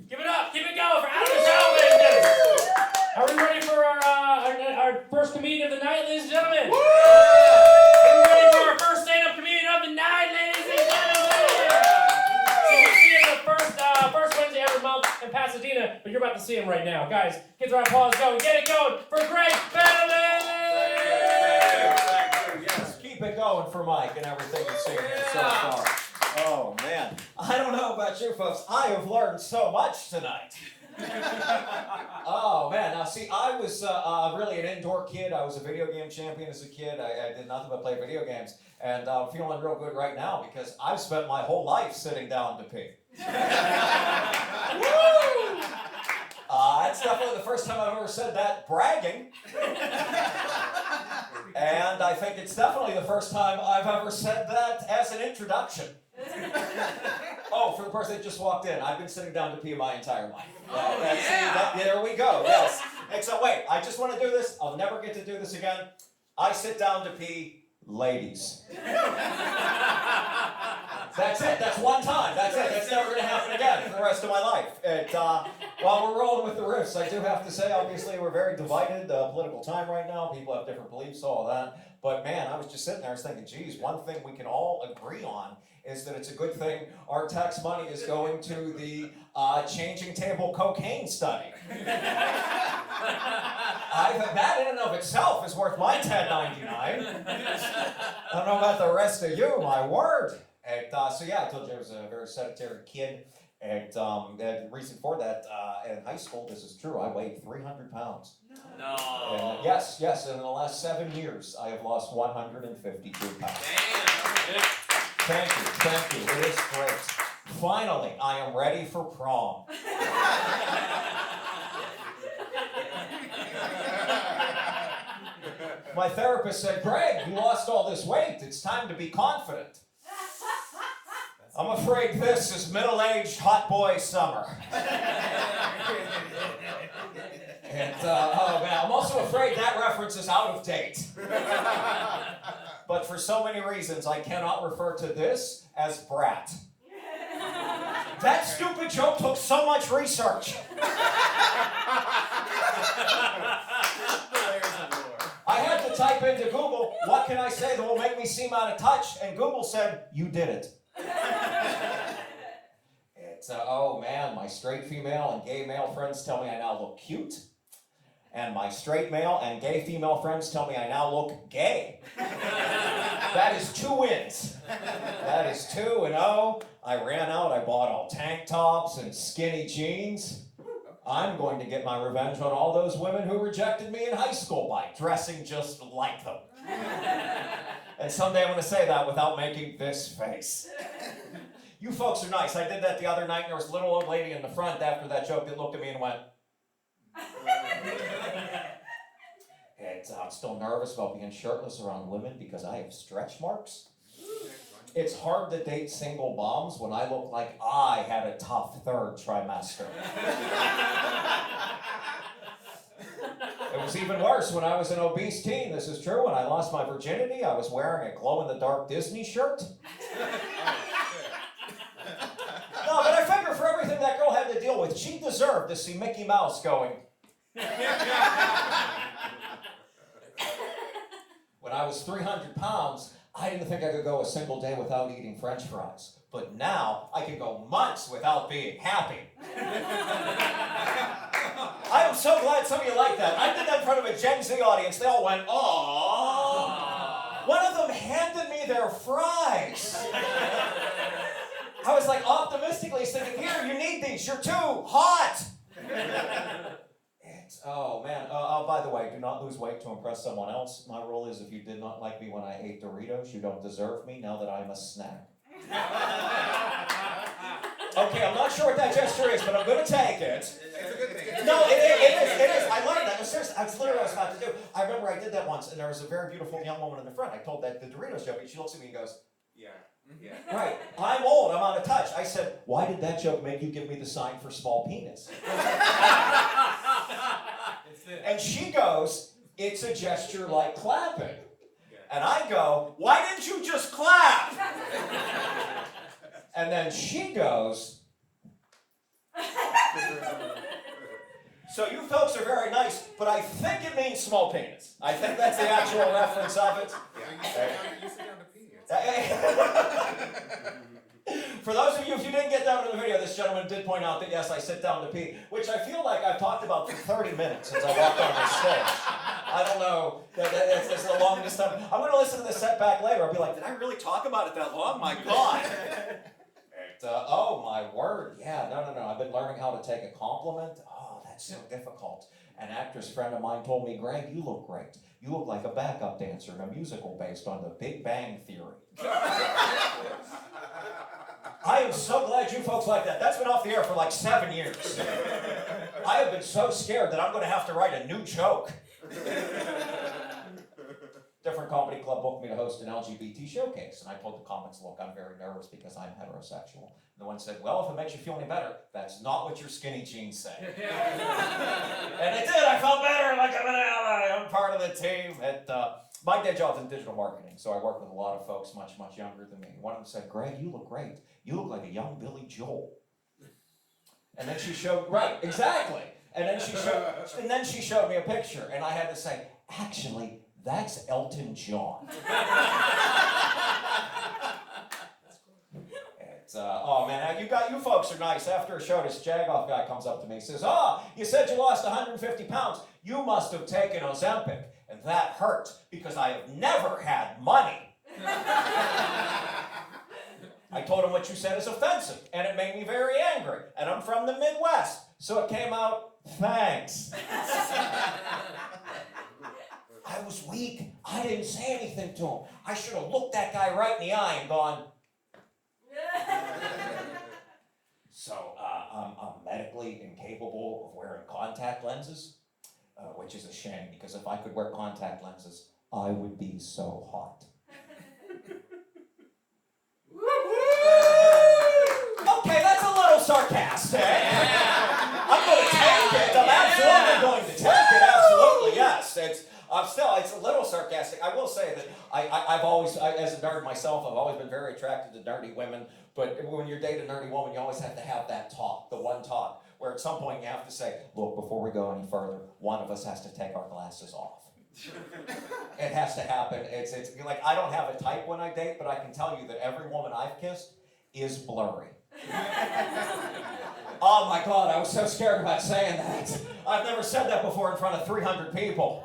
Give it up, keep it going for Adam and Joe, ladies and gentlemen. Are we ready for our first comedian of the night, ladies and gentlemen? Are we ready for our first stand-up comedian of the night, ladies and gentlemen? So you see him the first Wednesday every month in Pasadena, but you're about to see him right now. Guys, kids round of applause going. Get it going for Greg Benjamin! Yes, keep it going for Mike and everything you've seen here so far. Oh man, I don't know about you folks, I have learned so much tonight. Oh man, now see, I was really an indoor kid. I was a video game champion as a kid. I did nothing but play video games. And I'm feeling real good right now because I've spent my whole life sitting down to pee. Woo! That's definitely the first time I've ever said that bragging. And I think it's definitely the first time I've ever said that as an introduction. Oh, for the person that just walked in, I've been sitting down to pee my entire life. There we go, yes. Except wait, I just want to do this. I'll never get to do this again. I sit down to pee, ladies. That's it. That's one time. That's it. That's never going to happen again for the rest of my life. While we're rolling with the riffs, I do have to say, obviously, we're very divided. Political time right now. People have different beliefs, all that. But man, I was just sitting there, I was thinking, geez, one thing we can all agree on is that it's a good thing our tax money is going to the changing table cocaine study. That in and of itself is worth my $10.99. I don't know about the rest of you, my word. And so yeah, I told you I was a very sedentary kid. And the reason for that, in high school, this is true, I weighed 300 pounds. No. And, yes, and in the last 7 years, I have lost 152 pounds. Damn. Thank you, it is great. Finally, I am ready for prom. My therapist said, Greg, you lost all this weight, it's time to be confident. I'm afraid this is middle-aged hot boy summer. And, oh man, I'm also afraid that reference is out of date. But for so many reasons, I cannot refer to this as brat. That stupid joke took so much research. I had to type into Google, what can I say that will make me seem out of touch? And Google said, you did it. It's, oh man, my straight female and gay male friends tell me I now look cute. And my straight male and gay female friends tell me I now look gay. That is 2 wins. That is 2-0. I ran out, I bought all tank tops and skinny jeans. I'm going to get my revenge on all those women who rejected me in high school by dressing just like them. And someday I'm going to say that without making this face. You folks are nice. I did that the other night, and there was a little old lady in the front after that joke that looked at me and went, I'm still nervous about being shirtless around women because I have stretch marks. It's hard to date single moms when I look like I had a tough 3rd trimester. It was even worse when I was an obese teen. This is true. When I lost my virginity, I was wearing a glow-in-the-dark Disney shirt. No, but I figure for everything that girl had to deal with, she deserved to see Mickey Mouse going. When I was 300 pounds, I didn't think I could go a single day without eating French fries. But now, I can go months without being happy. I am so glad some of you like that. I did that in front of a Gen Z audience. They all went, aww. One of them handed me their fries. I was like optimistically thinking, here, you need these. You're too hot. Oh man, by the way, do not lose weight to impress someone else. My rule is if you did not like me when I ate Doritos, you don't deserve me now that I'm a snack. Okay, I'm not sure what that gesture is, but I'm going to take it. It's a good thing. No, it is. I learned that. No, seriously, that's literally what I was about to do. I remember I did that once, and there was a very beautiful young woman in the front. I told that the Doritos joke, and she looks at me and goes, Yeah. right, I'm old, I'm out of touch. I said, why did that joke make you give me the sign for small penis? And she goes, it's a gesture like clapping. And I go, why didn't you just clap? And then she goes, so you folks are very nice, but I think it means small penis. I think that's the actual reference of it. You sit down to pee. For those of you, if you didn't get down to the video, this gentleman did point out that yes, I sit down to pee, which I feel like I've talked about for 30 minutes since I walked on this stage. I don't know, that's the longest time. I'm going to listen to this set back later. I'll be like, did I really talk about it that long? My God. Oh my word, yeah, no. I've been learning how to take a compliment. Oh, that's so difficult. An actress friend of mine told me, Greg, you look great. You look like a backup dancer in a musical based on the Big Bang Theory. I am so glad you folks like that. That's been off the air for like 7 years. I have been so scared that I'm going to have to write a new joke. Different comedy club booked me to host an LGBT showcase, and I told the comics, look, I'm very nervous because I'm heterosexual. And the one said, well, if it makes you feel any better, that's not what your skinny jeans say. And it did. I felt better, like I'm an ally. I'm part of the team. My day job's in digital marketing, so I work with a lot of folks much younger than me. One of them said, Greg, you look great. You look like a young Billy Joel. And then she showed, right, exactly. And then she showed me a picture, and I had to say, actually, that's Elton John. Oh man, you folks are nice. After a show, this Jagoff guy comes up to me and says, you said you lost 150 pounds. You must have taken Ozempic. And that hurt because I have never had money. I told him what you said is offensive, and it made me very angry. And I'm from the Midwest, so it came out, thanks. I was weak. I didn't say anything to him. I should have looked that guy right in the eye and gone. So I'm medically incapable of wearing contact lenses, which is a shame because if I could wear contact lenses, I would be so hot. Okay, that's a little sarcastic. I'm going to take it. I'm absolutely going to take it. Absolutely, yes. It's a little sarcastic. I will say that I've always, as a nerd myself, I've always been very attracted to nerdy women. But when you're dating a nerdy woman, you always have to have that talk, the one talk, where at some point you have to say, look, before we go any further, one of us has to take our glasses off. It has to happen. It's like, I don't have a type when I date, but I can tell you that every woman I've kissed is blurry. Oh my God, I was so scared about saying that. I've never said that before in front of 300 people.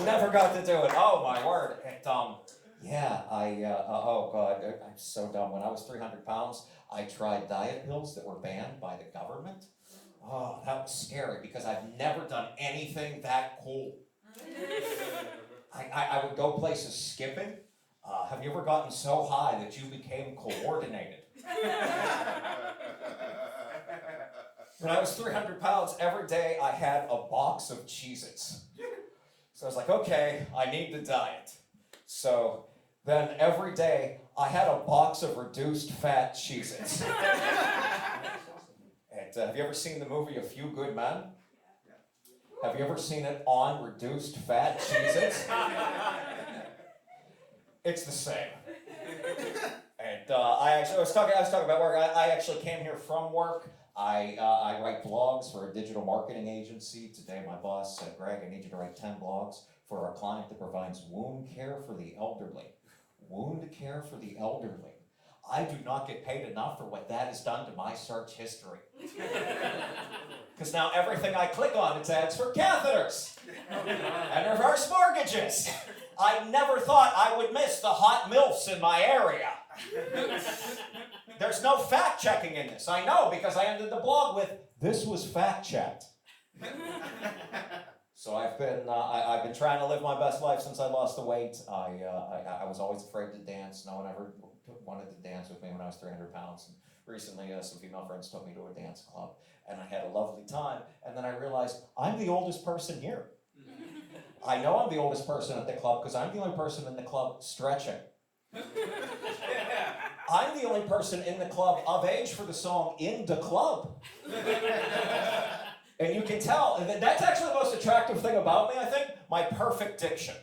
Never got to do it. Oh my word. Oh God, I'm so dumb. When I was 300 pounds, I tried diet pills that were banned by the government. Oh, that was scary because I've never done anything that cool. I would go places skipping. Have you ever gotten so high that you became coordinated? When I was 300 pounds, every day I had a box of Cheez-Its. So I was like, okay, I need the diet. So then every day I had a box of reduced fat Cheez-Its. And have you ever seen the movie A Few Good Men? Have you ever seen it on reduced fat Cheez-Its? It's the same. And I was talking about work. I actually came here from work. I write blogs for a digital marketing agency. Today my boss said, Greg, I need you to write 10 blogs for our client that provides wound care for the elderly. Wound care for the elderly. I do not get paid enough for what that has done to my search history. Because now everything I click on, it's ads for catheters and reverse mortgages. I never thought I would miss the hot MILFs in my area. There's no fact checking in this. I know because I ended the blog with, this was fact checked. So I've been trying to live my best life since I lost the weight. I was always afraid to dance. No one ever wanted to dance with me when I was 300 pounds. And recently, some female friends took me to a dance club, and I had a lovely time. And then I realized I'm the oldest person here. I know I'm the oldest person at the club because I'm the only person in the club stretching. I'm the only person in the club of age for the song In the Club. And you can tell, and that's actually the most attractive thing about me, I think, my perfect diction.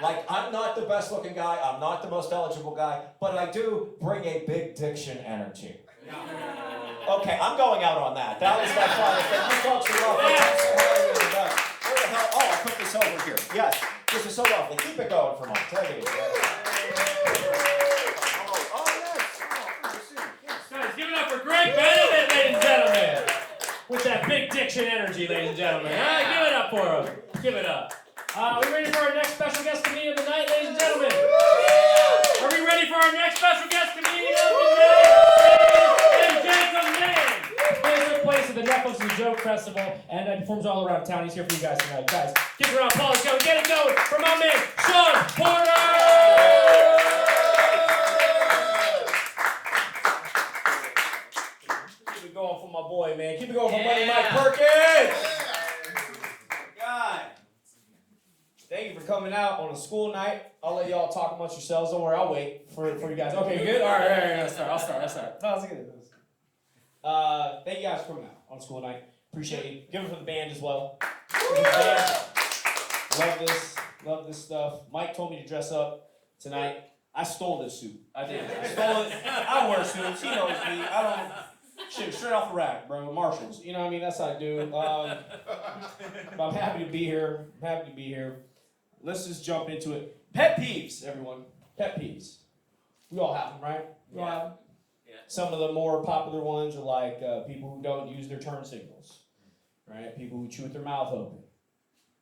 Like, I'm not the best looking guy, I'm not the most eligible guy, but I do bring a big diction energy. Okay, I'm going out on that. That was my final thing. You folks are lovely. Thanks for having me. Where the hell? Oh, I put this over here. Yes, this is so lovely. Keep it going for a moment. Take it easy. Guys, give it up for Greg Benedict, ladies and gentlemen. With that big diction energy, ladies and gentlemen. All right, give it up for him. Give it up. Are we ready for our next special guest comedian of the night, ladies and gentlemen? Are we ready for our next special guest comedian of the night? Festival, and performs all around town. He's here for you guys tonight. Guys, give it a round of applause. Go get it going for my man, Sean Porter! Keep it going for my boy, man. Keep it going for Money Mike Perkins! God. Thank you for coming out on a school night. I'll let y'all talk amongst yourselves. Don't worry, I'll wait for you guys. Okay, good? All right, I'll start. No, it's good. Thank you guys for coming out on school night. Appreciate you. Give it for the band as well. Love this stuff. Mike told me to dress up tonight. I stole this suit. I did. I stole it. I wear suits. He knows me. I don't. Shit, straight off the rack, bro. Marshalls. You know what I mean? That's how I do. But I'm happy to be here. Let's just jump into it. Pet peeves, everyone. Pet peeves. We all have them, right? We all have them. Yeah. Some of the more popular ones are like people who don't use their turn signals, right? People who chew with their mouth open.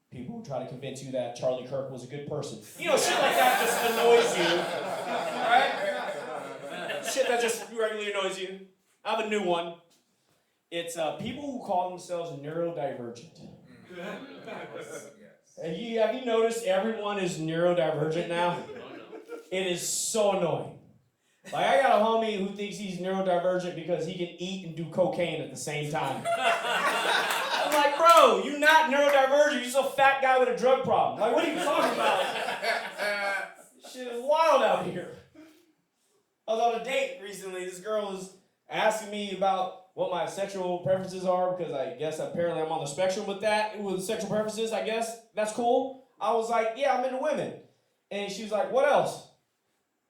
People who try to convince you that Charlie Kirk was a good person. You know, shit like that just annoys you, right? Shit that just regularly annoys you. I have a new one. It's people who call themselves neurodivergent. Have you noticed everyone is neurodivergent now? It is so annoying. Like, I got a homie who thinks he's neurodivergent because he can eat and do cocaine at the same time. I'm like, bro, you're not neurodivergent. You're just a fat guy with a drug problem. Like, what are you talking about? Shit is wild out here. I was on a date recently. This girl was asking me about what my sexual preferences are because I guess apparently I'm on the spectrum with sexual preferences, I guess. That's cool. I was like, yeah, I'm into women. And she was like, what else?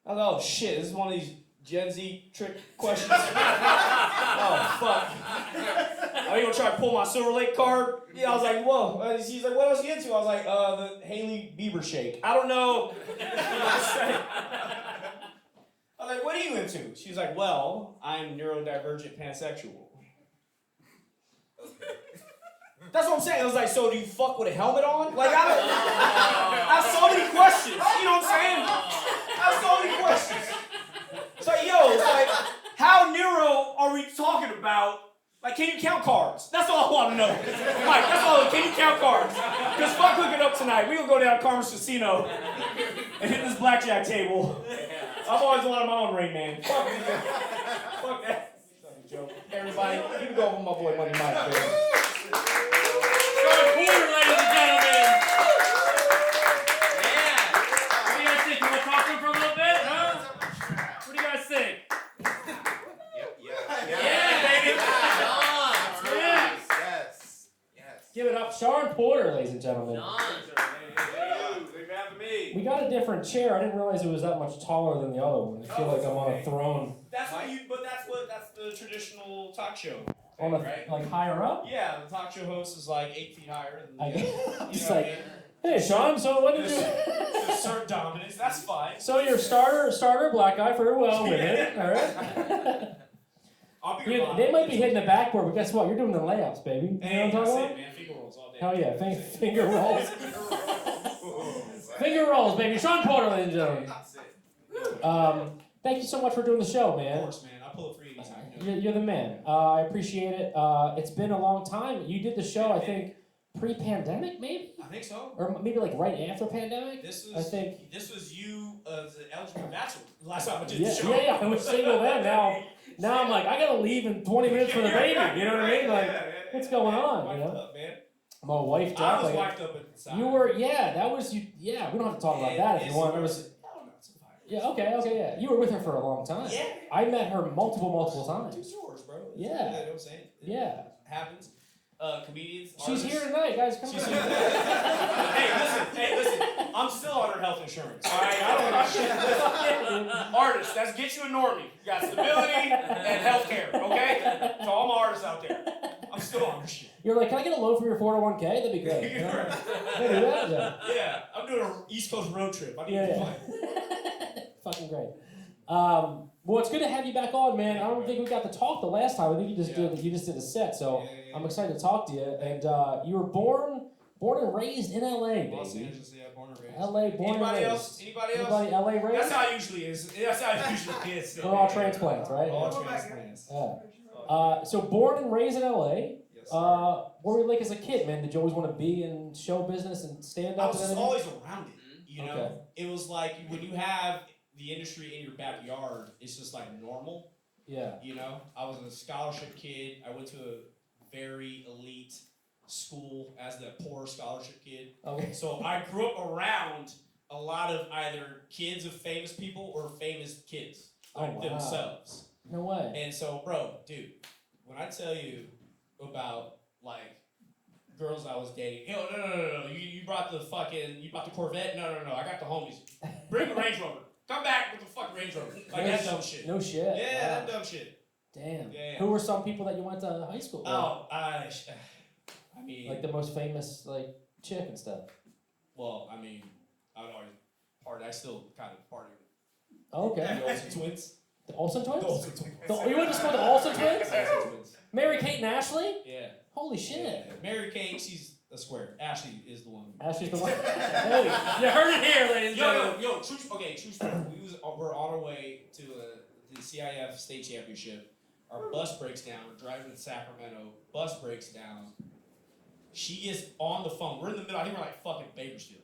I was like, oh shit, this is one of these Gen Z trick questions. Oh, fuck. Are you gonna try to pull my Silver Lake card? Yeah, I was like, whoa. She's like, what else are you into? I was like, the Hailey Bieber shake. I don't know. I was like, what are you into? She's like, well, I'm neurodivergent pansexual. That's what I'm saying. I was like, so do you fuck with a helmet on? Like, I have so many questions. You know what I'm saying? I have so many questions. It's like, it's like, how neuro are we talking about? Like, can you count cards? That's all I want to know. Mike, that's all. Can you count cards? Because fuck hooking up tonight. We gonna go down to Carmen's Casino and hit this blackjack table. I've always wanted my own ring, man. Fuck that. That's a joke. Everybody, you can go over my boy Money Mike, baby. Sean Porter, ladies and gentlemen. Yeah. What do you guys think? You want to talk to him for a little bit, huh? What do you guys think? Yeah, baby. Yes. Give it up, Sean Porter, ladies and gentlemen. We got a different chair. I didn't realize it was that much taller than the other one. I feel like I'm on a throne. That's the traditional talk show. On a, right? like higher up? Yeah, the talk show host is like 8 feet higher than I'm just know like, what I mean? hey Sean, so what did you... Assert dominance, that's fine. So you're starter, black guy, very well with it, alright? They might be hitting the backboard, but guess what? You're doing the layups, baby. You know what I'm talking about? Man. Finger rolls all day. Hell yeah, finger rolls. Finger rolls, baby. Sean Porter, ladies and gentlemen. Thank you so much for doing the show, man. Of course, man. I'll pull it for you anytime. You're the man. I appreciate it. It's been a long time. You did the show, I think, pre-pandemic, maybe? I think so. Or maybe like right after pandemic? This was you as an eligible bachelor last time I did the show. Yeah, I was single then. Now I'm like, I gotta leave in 20 minutes for the baby. You know what I mean? Like, what's going on? You know? Up, man. My wife I dropped. was Like, wiped up at the time. you were, that was you. Yeah, we don't have to talk about that if you want. Yeah, okay, yeah. You were with her for a long time. Yeah. I met her multiple times. Two stores, bro. Yeah. You know what I'm saying? Yeah. Happens. Comedians. She's artists. here tonight, guys. Come She's on. here. Hey, listen. I'm still on her health insurance. All right, I don't know shit. Artists, that's get you a normie. You got stability and health care. Okay. So all my artists out there, I'm still on her shit. You're like, can I get a loan from your 401k? That'd be great. You know? Yeah, I'm doing an East Coast road trip. I need to play. Fucking great. Well, it's good to have you back on, man. I don't think we got to talk the last time. I think you just did a set, so I'm excited to talk to you. And you were born and raised in LA, baby. Los Angeles, yeah, born and raised. LA, born and raised. Anybody else? Anybody LA raised? That's how it usually is. That's how it usually is. We're all transplants, right? All transplants. Yeah. So born and raised in LA. Yep. Yes, What were you like as a kid, man? Did you always want to be in show business and stand I up? was and just everything? always around it. You know, Okay. it was like when you have the industry in your backyard, it's just like normal. Yeah. You know, I was a scholarship kid. I went to a very elite school as the poor scholarship kid. Okay. So I grew up around a lot of either kids of famous people or famous kids like wow. themselves. No way. And so, bro, dude, when I tell you about like girls I was dating, yo, no, you brought the Corvette? No, I got the homies. Bring the Range Rover. Come back with the fucking Range Rover. Like that dumb shit. No shit. Yeah, Wow. that dumb shit. Damn. Yeah. Who were some people that you went to high school with? Oh, I mean, Like the most famous like chick and stuff. well, I mean, I would always party. I still kind of party with Oh, okay. the Olsen twins. The Olsen twins? The Olsen twins. You went to school with the Olsen twins? Olsen twins. Mary Kate and Ashley? Yeah. Holy shit. Yeah. Mary Kate, she's a square. Ashley is the one. Ashley's the one. Hey, you heard it here, ladies and gentlemen. Yo, true story. We're on our way to the CIF state championship. Our bus breaks down. We're driving to Sacramento. Bus breaks down. She is on the phone. We're in the middle. I think we're like fucking Bakersfield.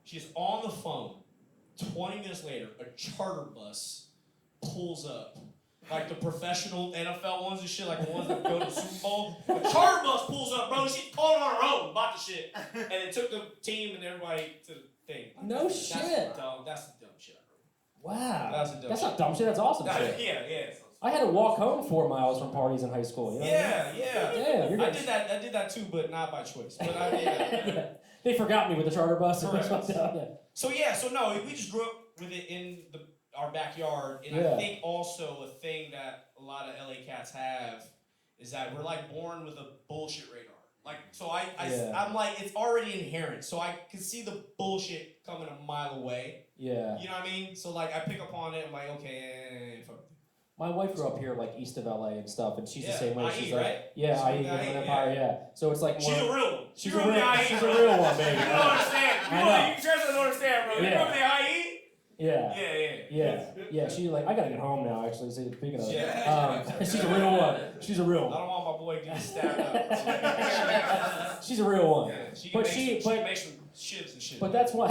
She is on the phone. 20 minutes later, a charter bus pulls up. Like the professional NFL ones and shit, like the ones that go to the Super Bowl. The charter bus pulls up, bro. She's pulling on her own, bought the shit. And it took the team and everybody to the thing. No That's shit. That's the dumb shit I Wow. That's a dumb That's shit. not dumb shit, that's awesome heard. shit. Yeah. I had to walk home 4 miles from parties in high school. You know what I mean? Yeah. Damn, you're I getting... did that too, but not by choice. But I did that. Yeah. They forgot me with the charter bus. Correct. Yeah. So no, we just grew up with it in our backyard, and Yeah. I think also a thing that a lot of LA cats have is that we're like born with a bullshit radar. Like, so I'm like, it's already inherent, so I can see the bullshit coming a mile away. Yeah. You know what I mean? So like, I pick up on it. I'm like, okay, fuck. My wife grew up here, like east of LA and stuff, and she's the same way. IE, She's like, right? yeah, She's IE, from IE, Empire, yeah. So it's like more. She's a real one. She's You a grew real. up in the IE, She's a bro. real one, baby. You don't understand. I know. You guys don't understand, bro. You grew up in the IE? Yeah. Yeah. She's like, I gotta get home now. Actually, so speaking of, Yeah. she's a real one. She's a real I one. don't want my boy getting stabbed up. She's a real one. Yeah, she can make some shits and shit. But that's why.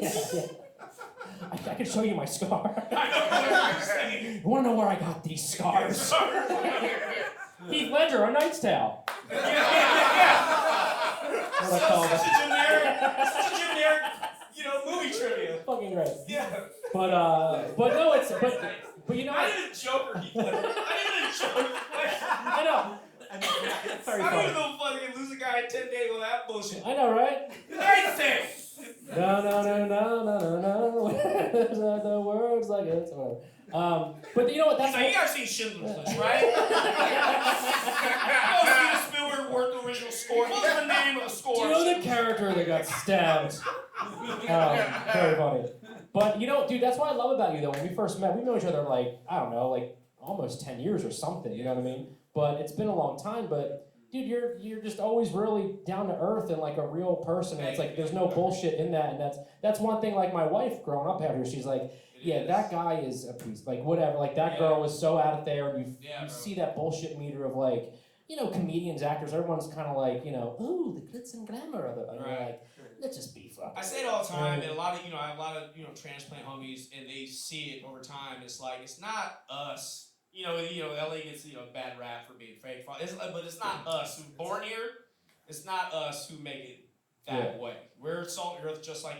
Yeah. I can show you my scar. You wanna know where I got these scars? Heath Ledger, A Knight's Tale. What I call Such that. a generic, movie trivia. Fucking great. Yeah. But no, it's but you know. I did a Joker, Heath Ledger. I did a Joker. I know. Very I funny. don't even fucking lose a guy in 10 days with that bullshit. I know, right? Knight's Tale. No. The words like it's whatever. But you know what? That's You guys seen Schindler's List, right? Oh, Steven Spielberg worked the original score. What's the name of the score? Do you know the character that got stabbed? Very funny. But you know, dude, that's what I love about you though. When we first met, we know each other like, I don't know, like almost 10 years or something, you know what I mean? But it's been a long time, but dude, you're just always really down to earth and like a real person. And it's like there's no bullshit in that, and that's one thing. Like my wife growing up out here, she's like, yeah, that guy is a piece, like whatever. Like that girl was so out there, and you see that bullshit meter of like, comedians, actors, everyone's kind of like, ooh, the glitz and glamour of it. And you're like, let's just be fucking. I say it all the time, and a lot of I have a lot of transplant homies, and they see it over time. It's like it's not us. LA gets a bad rap for being fake, but it's not us who's born here. It's not us who make it that way. We're salt and earth just like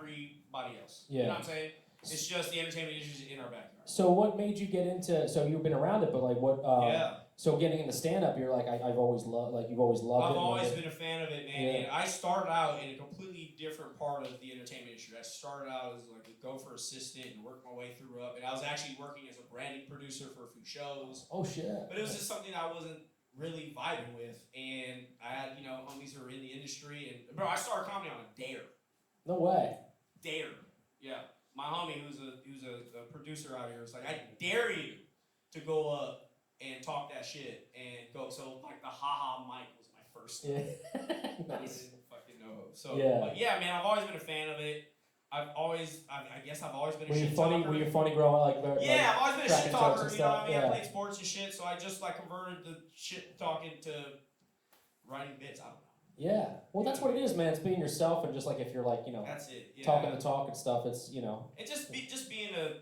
everybody else. Yeah. You know what I'm saying? It's just the entertainment industry in our backyard. So what made you get into? So you've been around it, but like what? So getting into stand up, you're like I've always loved. Like you've always loved it. I've always been a fan of it, man. Yeah. And I started out in a completely different part of the entertainment industry. I started out as like a gopher assistant and worked my way through up. And I was actually working as a branding producer for a few shows. Oh shit! But it was just something I wasn't really vibing with. And I had homies who were in the industry. And bro, I started comedy on a dare. No way. Dare. Yeah. My homie who's a producer out here was like, I dare you to go up and talk that shit and go. So like the haha mic was my first. Yeah. I Nice. didn't fucking know. So Yeah. but yeah, man, I've always been a fan of it. I guess I've always been a Were you shit funny? talker. Were you funny growing up? Like, Yeah, I've always been a shit cracking jokes talker. and You know what I stuff? mean? I Yeah. played sports and shit, so I just like converted the shit talking to writing bits. I don't know. Yeah. Well, that's what it is, man. It's being yourself, and just like if you're like, you know, That's it. Yeah. talking the talk and stuff, it's, you know. And just being a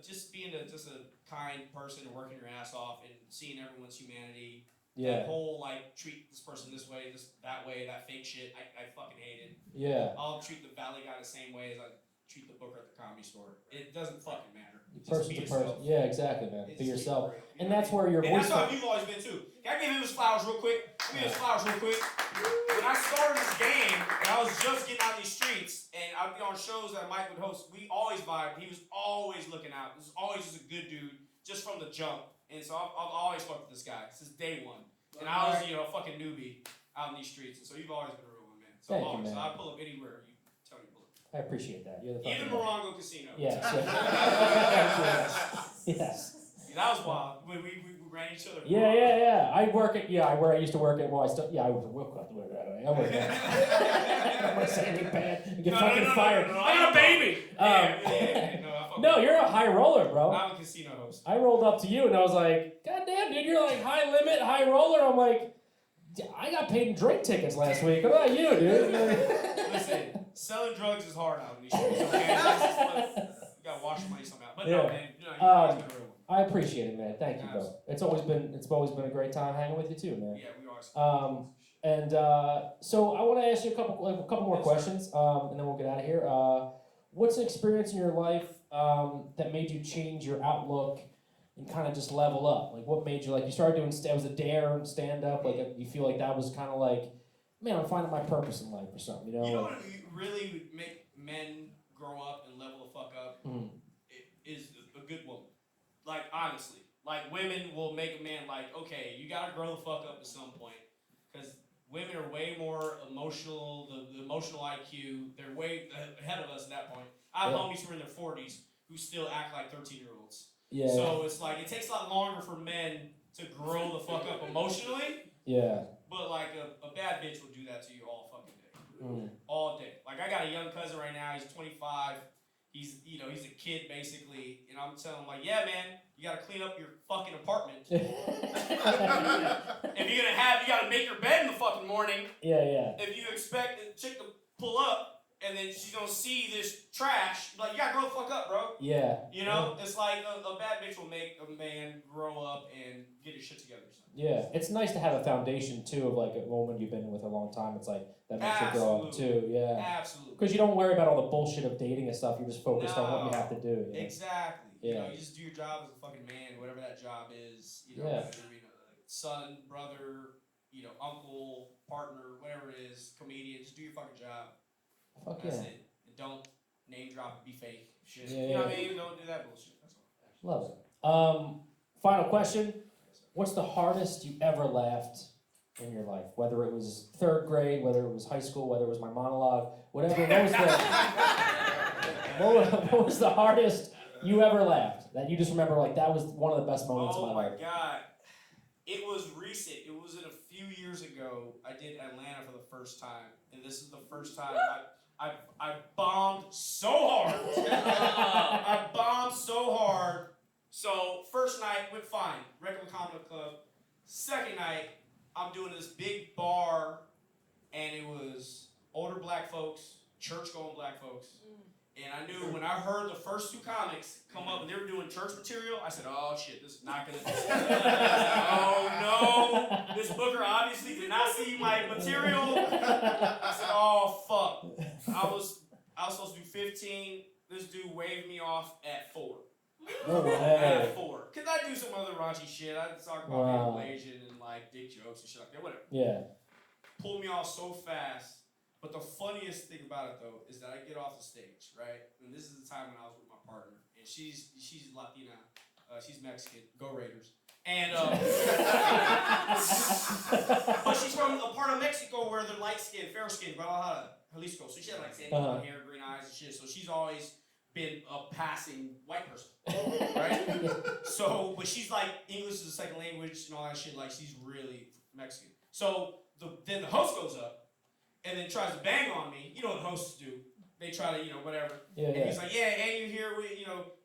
kind person and working your ass off and seeing everyone's humanity. Yeah. That whole like treat this person this way, this that way, that fake shit. I fucking hate it. Yeah. I'll treat the Valley guy the same way as I treat the booker at the Comedy Store. It doesn't fucking matter. Just Person be to yourself. person. Yeah, exactly, man. It's Be just yourself. real, you And know that's what I where your mean? And voice. that's how you've always been too. Can I give him his flowers real quick? Give me his flowers real quick. When I started this game, and I was just getting out these streets, and I'd be on shows that Mike would host, we always vibed. He was always looking out. He was always just a good dude, just from the jump. And so I've always fucked with this guy since day one. And I was, a fucking newbie out in these streets. And so you've always been a real one, man. So Thank you, always. man. So I pull up anywhere you tell me to pull up. I appreciate that. You're the fucking Even man. Morongo Casino. Yes. Yes. That was wild. We ran each other. Yeah. I used to work at. Well, I still. Yeah, I work. I work. I'm gonna say anything bad and get fucking fired. No, I got a baby. No, you're a high roller, bro. I'm a casino host. I rolled up to you and I was like, God damn, dude, you're like high limit, high roller. I'm like, I got paid in drink tickets last week. What about you, dude? Listen, selling drugs is hard out in these streets, okay? You gotta wash your money somehow. But no, man, you've always been a real one. I appreciate it, man. Thank you, bro. It's always been a great time hanging with you too, man. Yeah, we always. So I want to ask you a couple more questions, and then we'll get out of here. What's an experience in your life that made you change your outlook and kind of just level up? Like, what made you, like, you started doing, was it dare and stand up? Like, you feel like that was kind of like, man, I'm finding my purpose in life or something, you know? You know what really would make men grow up and level the fuck up? Is a good woman. Like, honestly. Like, women will make a man like, okay, you gotta grow the fuck up at some point. Because women are way more emotional, the emotional IQ, they're way ahead of us at that point. I have homies who are in their 40s who still act like 13-year-olds. Yeah. So it's like, it takes a lot longer for men to grow the fuck up emotionally. Yeah. But like, a bad bitch will do that to you all fucking day. All day. Like, I got a young cousin right now, he's 25. He's a kid basically, and I'm telling him like, yeah, man, you gotta clean up your fucking apartment. If you gotta make your bed in the fucking morning. Yeah. If you expect a chick to pull up and then she's gonna see this trash, like, you gotta grow the fuck up, bro. Yeah. It's like a bad bitch will make a man grow up and get his shit together. Yeah, it's nice to have a foundation too of like a woman you've been with a long time. It's like that makes you grow up too. Yeah. Absolutely. Because you don't worry about all the bullshit of dating and stuff. You're just focused on what you have to do. You know? Exactly. Yeah. You just do your job as a fucking man, whatever that job is. Yeah. Whether it be son, brother, uncle, partner, whatever it is, comedian. Just do your fucking job. Fuck That's yeah. it. And don't name drop and be fake. Shit. Yeah, You know what I mean? Don't do that bullshit. That's all. Love it. Final question. What's the hardest you ever laughed in your life? Whether it was third grade, whether it was high school, whether it was my monologue, whatever. What was the hardest you ever laughed? That you just remember, like, that was one of the best moments of my life. Oh my God. It was recent. It was a few years ago. I did Atlanta for the first time. And this is the first time I bombed so hard. I bombed so hard. So first night went fine, regular comedy club. Second night, I'm doing this big bar, and it was older black folks, church-going black folks. And I knew when I heard the first two comics come up and they were doing church material, I said, oh shit, this is not gonna oh no, this booker obviously did not see my material. I said, oh fuck. I was supposed to do 15, this dude waved me off at 4. No way. At 4. Cause I do some other raunchy shit. I talk about being Asian and like dick jokes and shit like that, whatever. Yeah. Pulled me off so fast. But the funniest thing about it though is that I get off the stage, right? And this is the time when I was with my partner, and she's Latina, she's Mexican, go Raiders, and but she's from a part of Mexico where they're light skinned, fair skinned, Guadalajara, Jalisco. So she had like sandy blonde hair, green eyes, and shit. So she's always been a passing white person, right? So, but she's like English is a second language and all that shit. Like she's really Mexican. So then the host goes up. And then tries to bang on me. You know what hosts do. They try to, whatever. Yeah, and he's like, yeah, and you're here with,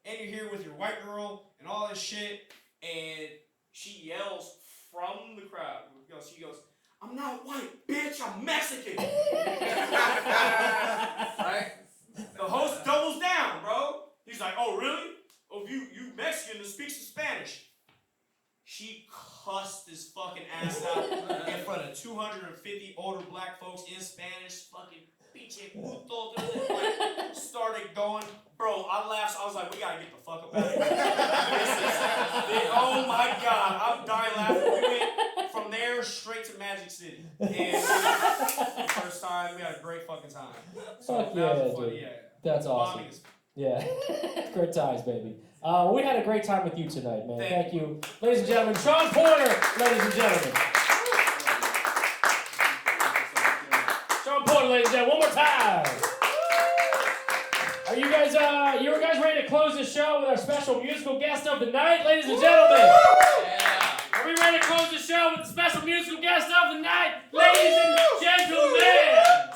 and you're here with your white girl and all this shit. And she yells from the crowd. She goes, I'm not white, bitch, I'm Mexican. Right? The host doubles down, bro. He's like, oh, really? Oh, you Mexican that speaks Spanish. She cussed this fucking ass out in front of 250 older black folks in Spanish. Fucking pinche puto. Like, started going. Bro, I laughed. I was like, we gotta get the fuck up out of here. Oh my God. I'm dying laughing. We went from there straight to Magic City. And the first time, we had a great fucking time. So Fuck that was yeah, funny, dude. yeah. That's awesome. Bombing is Yeah. Great times, baby. We had a great time with you tonight, man. Thank Thank you. Ladies and gentlemen, Sean Porter, ladies and gentlemen. Sean Porter, ladies and gentlemen, one more time. Are you guys ready to close the show with our special musical guest of the night, ladies and gentlemen? Yeah. Are we ready to close the show with the special musical guest of the night, ladies and gentlemen?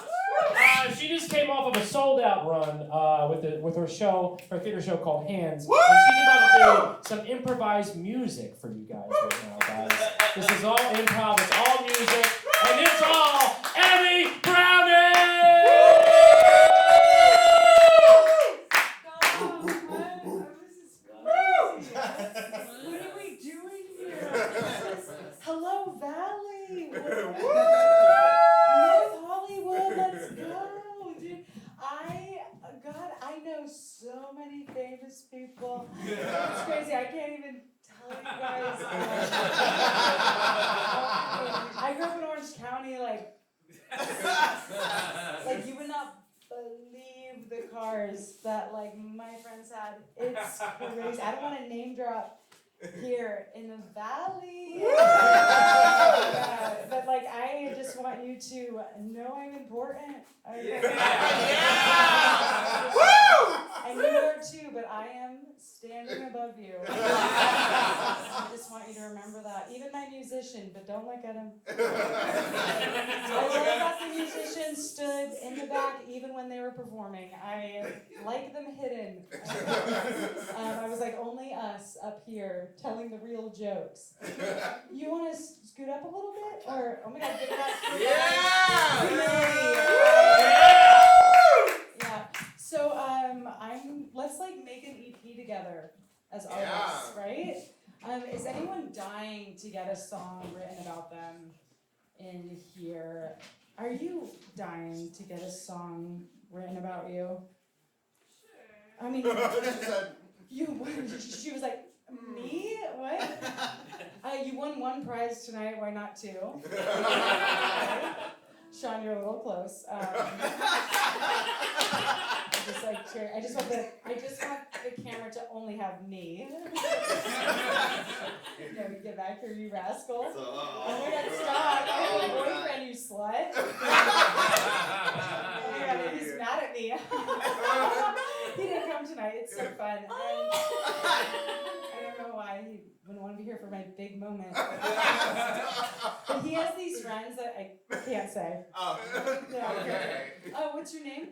She just came off of a sold-out run with her theater show called Hands, and she's about to do some improvised music for you guys right now, guys. This is all improv, it's all music, and it's all Emmy Browning! What are we doing here? Hello, Valley. North Hollywood, let's go, dude. I know so many famous people. It's crazy. I can't even tell you guys. I grew up in Orange County, like you would not believe the cars that like my friends had. It's crazy. I don't want to name drop here in the Valley. But like I just want you to know I'm important. And you are too, but I am standing above you. I just want you to remember that. Even my musician, but don't look at him. I love that the musicians stood in the back even when they were performing. I like them hidden. I was like, only us up here telling the real jokes. You want to scoot up a little bit? Or, oh my God, give it up. Yeah. So, let's like make an EP together as artists, right? Is anyone dying to get a song written about them in here? Are you dying to get a song written about you? Sure. I mean, she was like, me? What? You won one prize tonight, why not two? Sean, you're a little close. I just want the camera to only have me. No, get back here, you rascal. Oh my God, stop. I have a boyfriend, you slut. Oh my God, he's mad at me. He didn't come tonight, it's so fun. And I don't know why he wouldn't want to be here for my big moment. But he has these friends that I can't say. Oh. Yeah, okay. What's your name?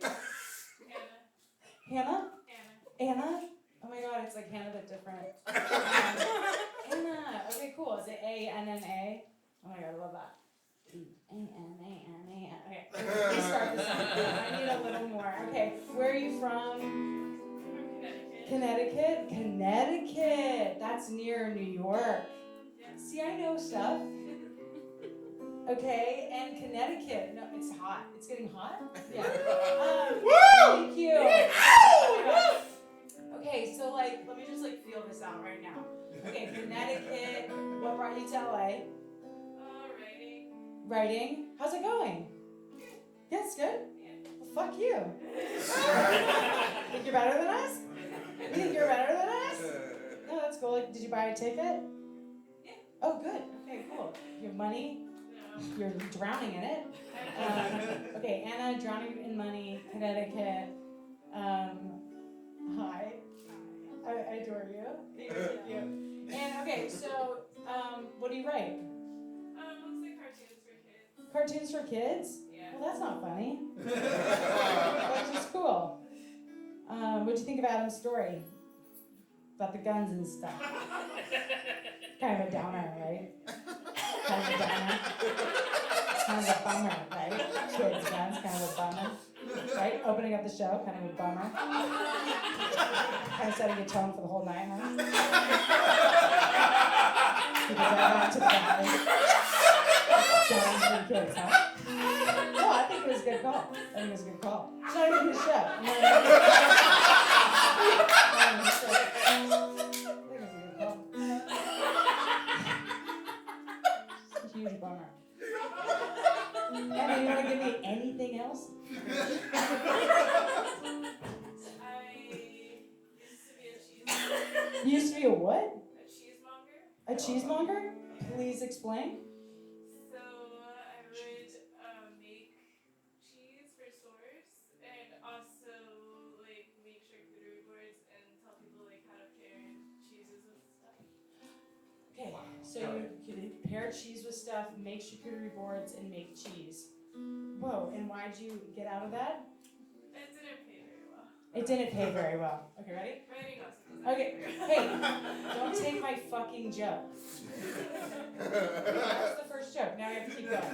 Hannah? Anna? Oh my God, it's like Hannah but different. Anna. Okay, cool. Is it A-N-N-A? Oh my God, I love that. A-N-A-N-A-N. Okay, let me start this one. I need a little more. Okay, where are you from? Connecticut. Connecticut. That's near New York. See, I know stuff. Okay, and Connecticut. No, it's hot. It's getting hot? Yeah. Thank you. Okay, so like, let me just like feel this out right now. Okay, Connecticut. What brought you to LA? Writing. Writing? How's it going? Yeah, it's good? Yeah. Well, fuck you. Think you're better than us? You think you're better than us? No, that's cool. Like, did you buy a ticket? Yeah. Oh, good. Okay, cool. You have money? No. You're drowning in it. Okay, Anna, drowning in money, Connecticut. Hi. I adore you. Thank you. And okay, so what do you write? Mostly cartoons for kids. Cartoons for kids? Yeah. Well, that's not funny. That's just cool. What'd you think of Adam's story? About the guns and stuff. Kind of a downer, right? Kind of a downer. kind of a bummer, right? Kids, guys, kind of a bummer, right? Opening up the show, kind of a bummer. Kind of setting a tone for the whole night, huh? People go back to the valley. Songs for the kids, huh? No, I think it was a good call. I think it was a good call. It's not even a good show. Not even a good show. I think it was a good call. It's a huge bummer. Emma, you want to give me anything else? I used to be a cheesemonger. You used to be a what? A cheesemonger. A cheesemonger? Please explain. So I would make cheese for stores and also like make charcuterie boards and tell people like how to pair cheeses with stuff. Okay, so you could pair cheese with stuff, make charcuterie boards, and make cheese. Whoa, and why'd you get out of that? It didn't pay very well. It didn't pay very well. Okay, ready? Writing also doesn't Okay, pay very hey, well. don't take my fucking joke. That's the first joke. Now we have to keep going.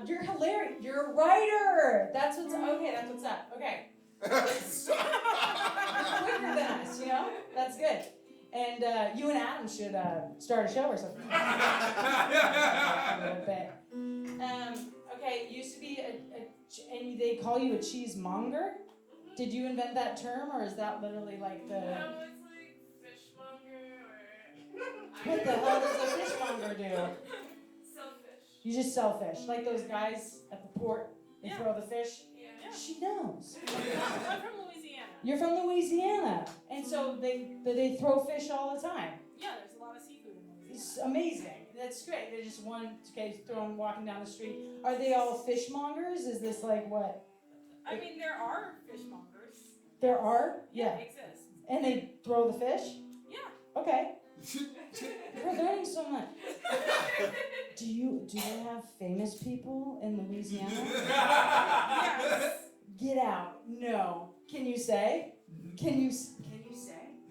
You're hilarious. You're a writer. That's what's okay. That's what's up. Okay. You're quicker than us, you know? That's good. And you and Adam should start a show or something. A little bit. Okay, it used to be and they call you a cheesemonger? Did you invent that term, or is that literally like the... No, it's like fishmonger or... What the hell does a fishmonger do? Selfish. You just sell fish. Like those guys at the port, they Yeah. throw the fish. Yeah. She knows. I'm from Louisiana. You're from Louisiana. And so they throw fish all the time. Yeah, there's a lot of seafood in Louisiana. It's amazing. That's great. They're just throwing, walking down the street. Are they all fishmongers? Is this like what? I mean, there are fishmongers. There are? Yeah, they exist. And they throw the fish? Yeah. Okay. We're learning so much. Do they have famous people in Louisiana? Yes. Get out. No. Can you say? Can you say?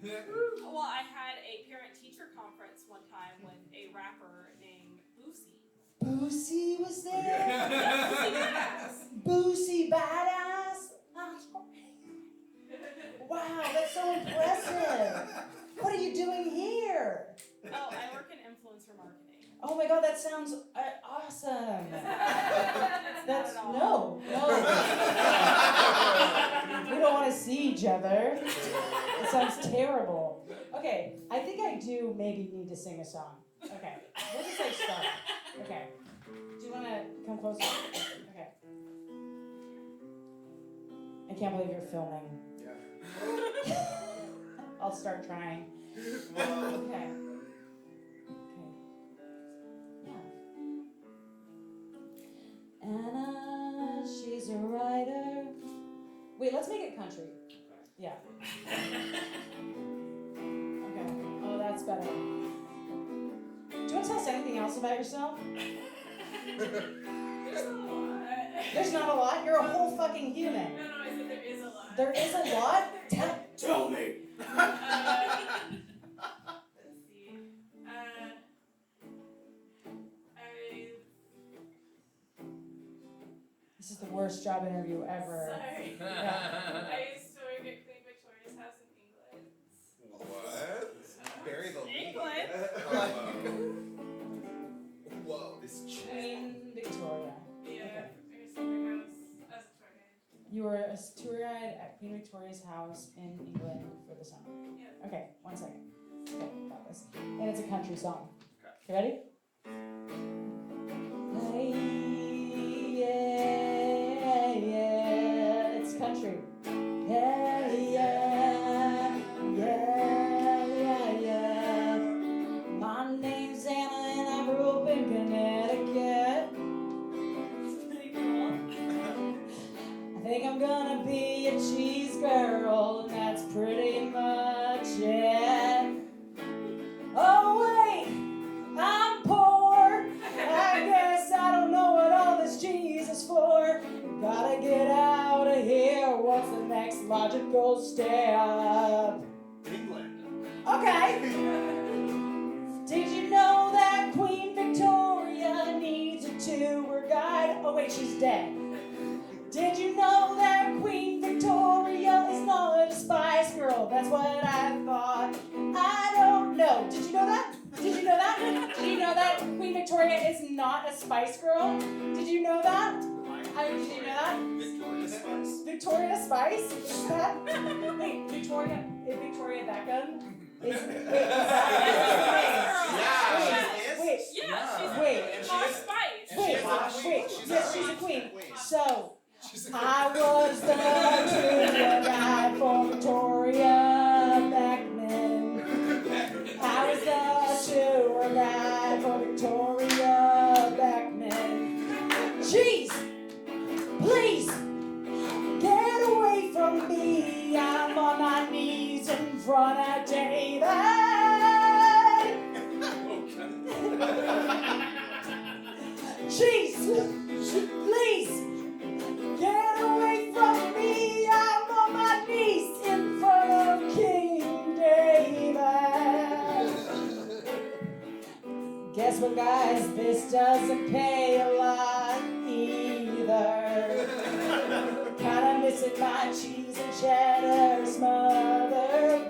Well, I had a parent-teacher conference one time with a rapper named Boosie. Boosie was there? Boosie Badass. Boosie Badass? Wow, that's so impressive. What are you doing here? Oh, I work in influencer marketing. Oh my god, that sounds awesome. That's no. We don't want to see each other. It sounds terrible. Okay, I think I do maybe need to sing a song. Okay, we'll just like start. Okay, do you want to come closer? Okay. I can't believe you're filming. Yeah. I'll start trying. Okay. Anna, she's a writer. Wait, let's make it country. Yeah. Okay. Oh, that's better. Do you want to tell us anything else about yourself? There's not a lot. There's not a lot. You're a whole fucking human. No, I said there is a lot. There is a lot? Tell me. Let's see. This is the worst job interview ever. Sorry. Yeah. I used to work at Queen Victoria's house in England. What? Bury the lead. England? Whoa, this Queen Victoria. Yeah, I used to work house as a tour guide. You were a tour guide at Queen Victoria's house in England for the summer. Yeah. Okay, 1 second. Okay, got this. And it's a country song. You ready? Hey, yeah, it's country. Yeah, yeah. My name's Anna and I grew up in Connecticut. Pretty cool. I think I'm gonna be a cheese girl, and that's pretty much it. Oh wait, I'm poor. I guess I don't know what all this cheese is for. Gotta get out of here. What's the next logical step? England. Okay. Did you know that Queen Victoria Oh wait, she's dead. Did you know that Queen Victoria is not a Spice Girl? That's what I thought. I don't know. Did you know that? Did you know that? Did you know that Queen Victoria is not a Spice Girl? Did you know that? Did you know that? Victoria Spice. Victoria Spice? Is that? Wait, Victoria Beckham? Is that Wait, Yeah, she's wait, Mars Spice. wait, yes, she's a queen. So, I was the tour guide for Victoria Beckman. I was the tour guide for Victoria Beckman. Jeez, please, get away from me. I'm on my knees in front of David. Jeez, please, get away from me. I'm on my knees in front of King David. Guess what, guys? This doesn't pay a lot either. Kinda missing my cheese and cheddar motherboards.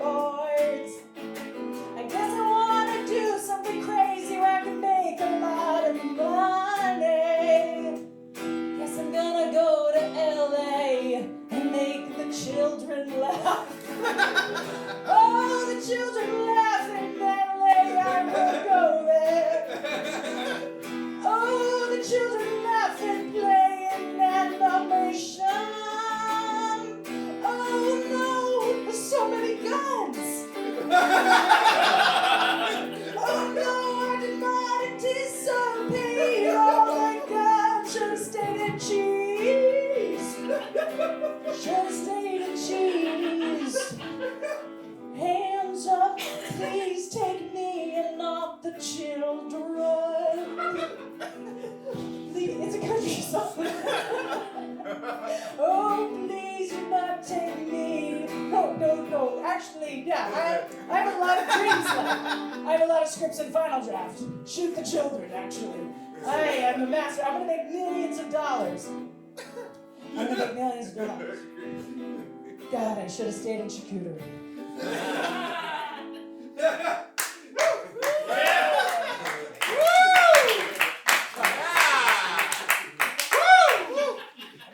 I guess I wanna do something crazy where I can make a lot of money. Guess I'm gonna go to LA and make the children laugh. Oh, the children laugh in LA, I will go there. Oh, the children laugh and play in animation. Oh no, there's so many guns. Oh no, I did not anticipate. Oh my God, should have stayed in cheese. Should have stayed in cheese. Hands up, please take me and not the children. Please, it's a country song. Oh, please do not take me. No. Actually, yeah, I have a lot of dreams left. I have a lot of scripts in final draft. Shoot the children, actually. I am the master. I'm gonna make millions of dollars. I'm gonna make millions of dollars. God, I should have stayed in charcuterie.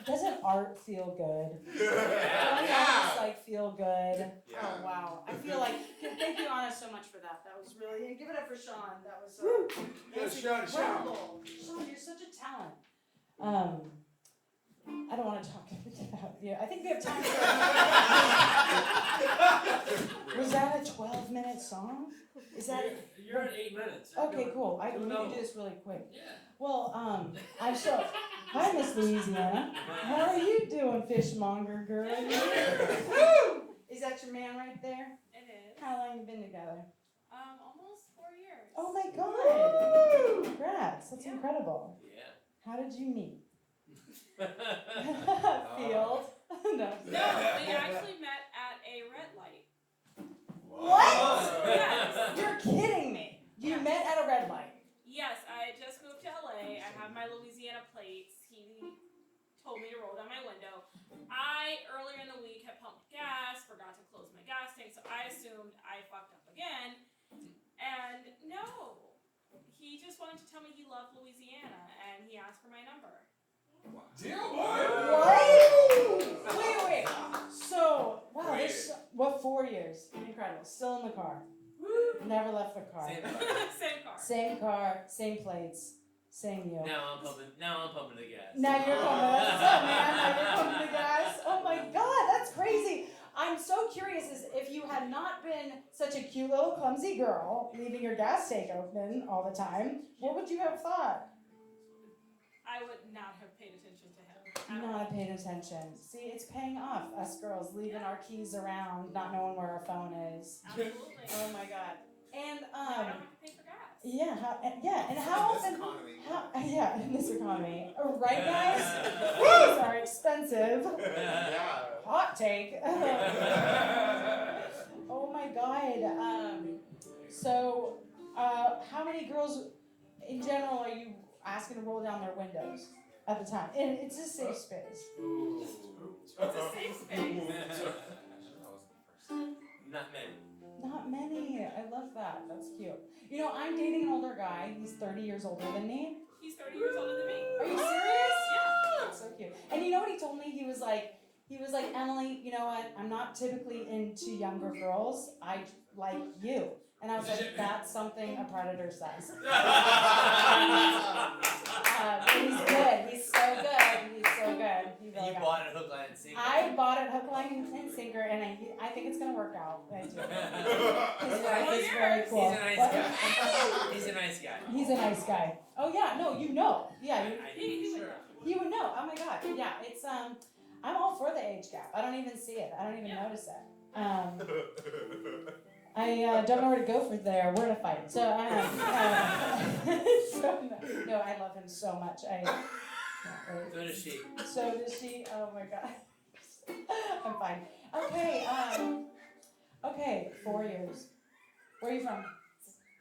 Doesn't art feel good? Don't artists like feel good? Yeah. Oh wow! I feel like thank you, Anna, so much for that. That was really give it up for Sean. That was incredible. Sean, you're such a talent. I don't want to talk about you. I think we have time for. Was that a 12-minute song? Is that? You're at 8 minutes. Okay, cool. We can do this really quick. Yeah. Well, I'm so. Hi, Miss Louisiana. How are you doing, fishmonger girl? Is that your man right there? It is. How long you been together? Almost 4 years. Oh my God! Congrats, that's incredible. Yeah. How did you meet? Field. No. No, we actually met at a red light. What? Yes. You're kidding me. You met at a red light. Yes, I just moved to LA. I have my Louisiana plates. He told me to roll down my window. I, earlier in the week, had pumped gas, forgot to close my gas tank, so I assumed I fucked up again. And no, he just wanted to tell me he loved Louisiana, and he asked for my number. What? Wait. So, wow, this, what, 4 years? Incredible. Still in the car. Never left the car. Same car. Same car, same plates, same you. Now I'm pumping the gas. Now you're pumping. That's it, man. Now you're pumping the gas. Oh my God, that's crazy. I'm so curious as if you had not been such a cute little clumsy girl, leaving your gas tank open all the time, what would you have thought? I would not have paid attention to him. Not paying attention. See, it's paying off. Us girls leaving our keys around, not knowing where our phone is. Absolutely. Oh my God. And I don't have to pay for gas. yeah, and how often? In this economy, right, guys? These are expensive. Hot take. Oh my God. So, how many girls in general are you asking to roll down their windows? at the time. And it's a safe space. It's a safe space. Not many. Not many. I love that. That's cute. You know, I'm dating an older guy. He's 30 years older than me. He's 30 years older than me. Are you serious? Yeah. That's so cute. And you know what he told me? He was like, Emily, you know what? I'm not typically into younger girls. I like you. And I was like, that's something a predator says. But he's good. He's so good. He's so good. He really You got bought it hook, line, and sinker. I bought it hook, line, and sinker, and I think it's gonna work out. I do. His wife is very cool. He's a nice But- guy. He's a nice guy. He's a nice guy. Oh yeah, no, you know. Yeah, He sure. you would know. Oh my god. Yeah, it's I'm all for the age gap. I don't even see it. I don't even notice it. I don't know where to go from there, where to fight. So, no, I love him so much. So does she. So does she? Oh my god. I'm fine. Okay, okay, 4 years. Where are you from?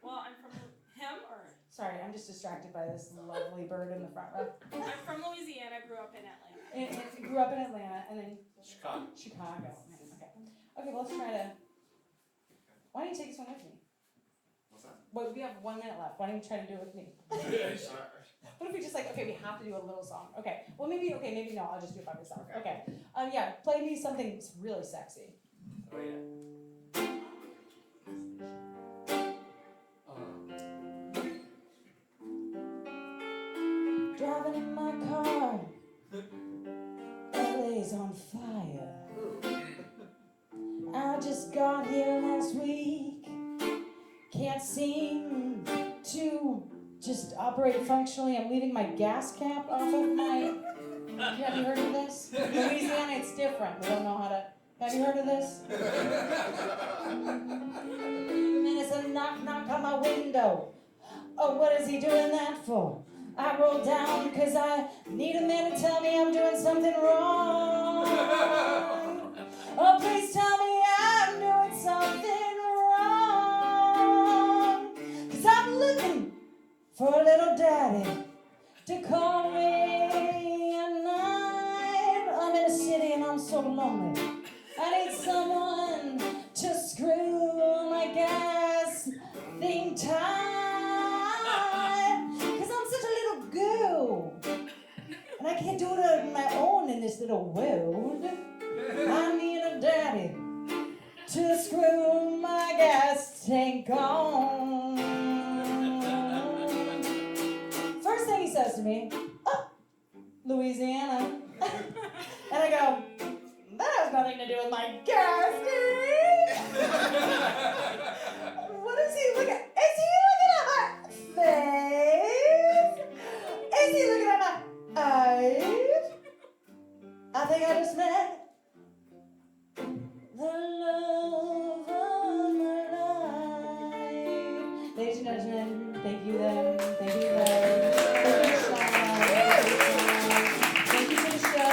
Well, I'm from him or? Sorry, I'm just distracted by this lovely bird in the front row. I'm from Louisiana, grew up in Atlanta. And grew up in Atlanta and then Chicago. Chicago. Okay. Okay, well, let's try to. Why don't you take this one with me? What's that? Well, we have 1 minute left. Why don't you try to do it with me? What if we just okay, we have to do a little song. Okay. Well, maybe no, I'll just do it by myself. Okay. Yeah, play me something really sexy. Oh, yeah. Driving in my car, LA's on fire. I just got here last week. Can't seem to just operate functionally. I'm leaving my gas cap off of my. Have you heard of this? Louisiana, it's different. We don't know how to. Have you heard of this? And it's a knock knock on my window. Oh, what is he doing that for? I roll down because I need a man to tell me I'm doing something wrong. Oh, please tell me I'm doing something wrong. Because I'm looking for a little daddy to call me at night. I'm in a city and I'm so lonely. I need someone to screw my gas thing tight. Because I'm such a little girl. And I can't do it on my own in this little world. I need a daddy to screw my gas tank on. First thing he says to me, oh, Louisiana. And I go, that has nothing to do with my gas tank. What is he looking at? Is he looking at my face? Is he looking at my eyes? I think I just met the love of my life. Ladies and gentlemen, thank you them, thank you them. Thank you, Sean. Thank you for the show.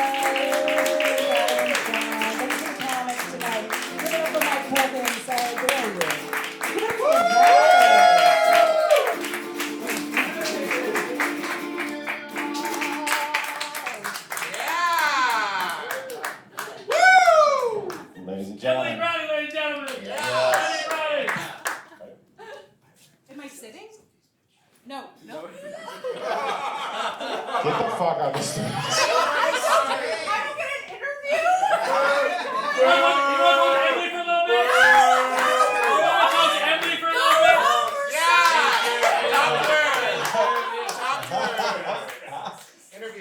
Thank you for the comments tonight. Give it up for Mike Perkins. There you go. Give it up for Ladies and Emily gentlemen. Browning, ladies and gentlemen. Yes. Emily Browning. Am I sitting? No. Get the fuck out of the stage. I don't get an interview? You want to talk to Emily for a little bit? You want to talk to Emily for a little bit?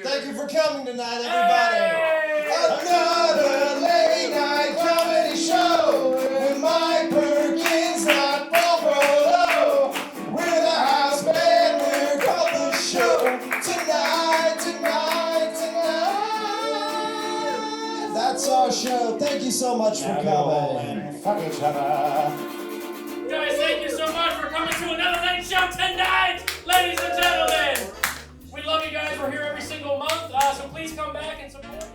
Thank you for coming tonight, everybody. Another late night comedy show with Mike Perkins, not Paul Frollo. We're the house band, we're called the show. Tonight. That's our show. Thank you so much for coming. Fuck each other. Guys, thank you so much for coming to another night show tonight, ladies and gentlemen. We love you guys. We're here every single month, so please come back and support.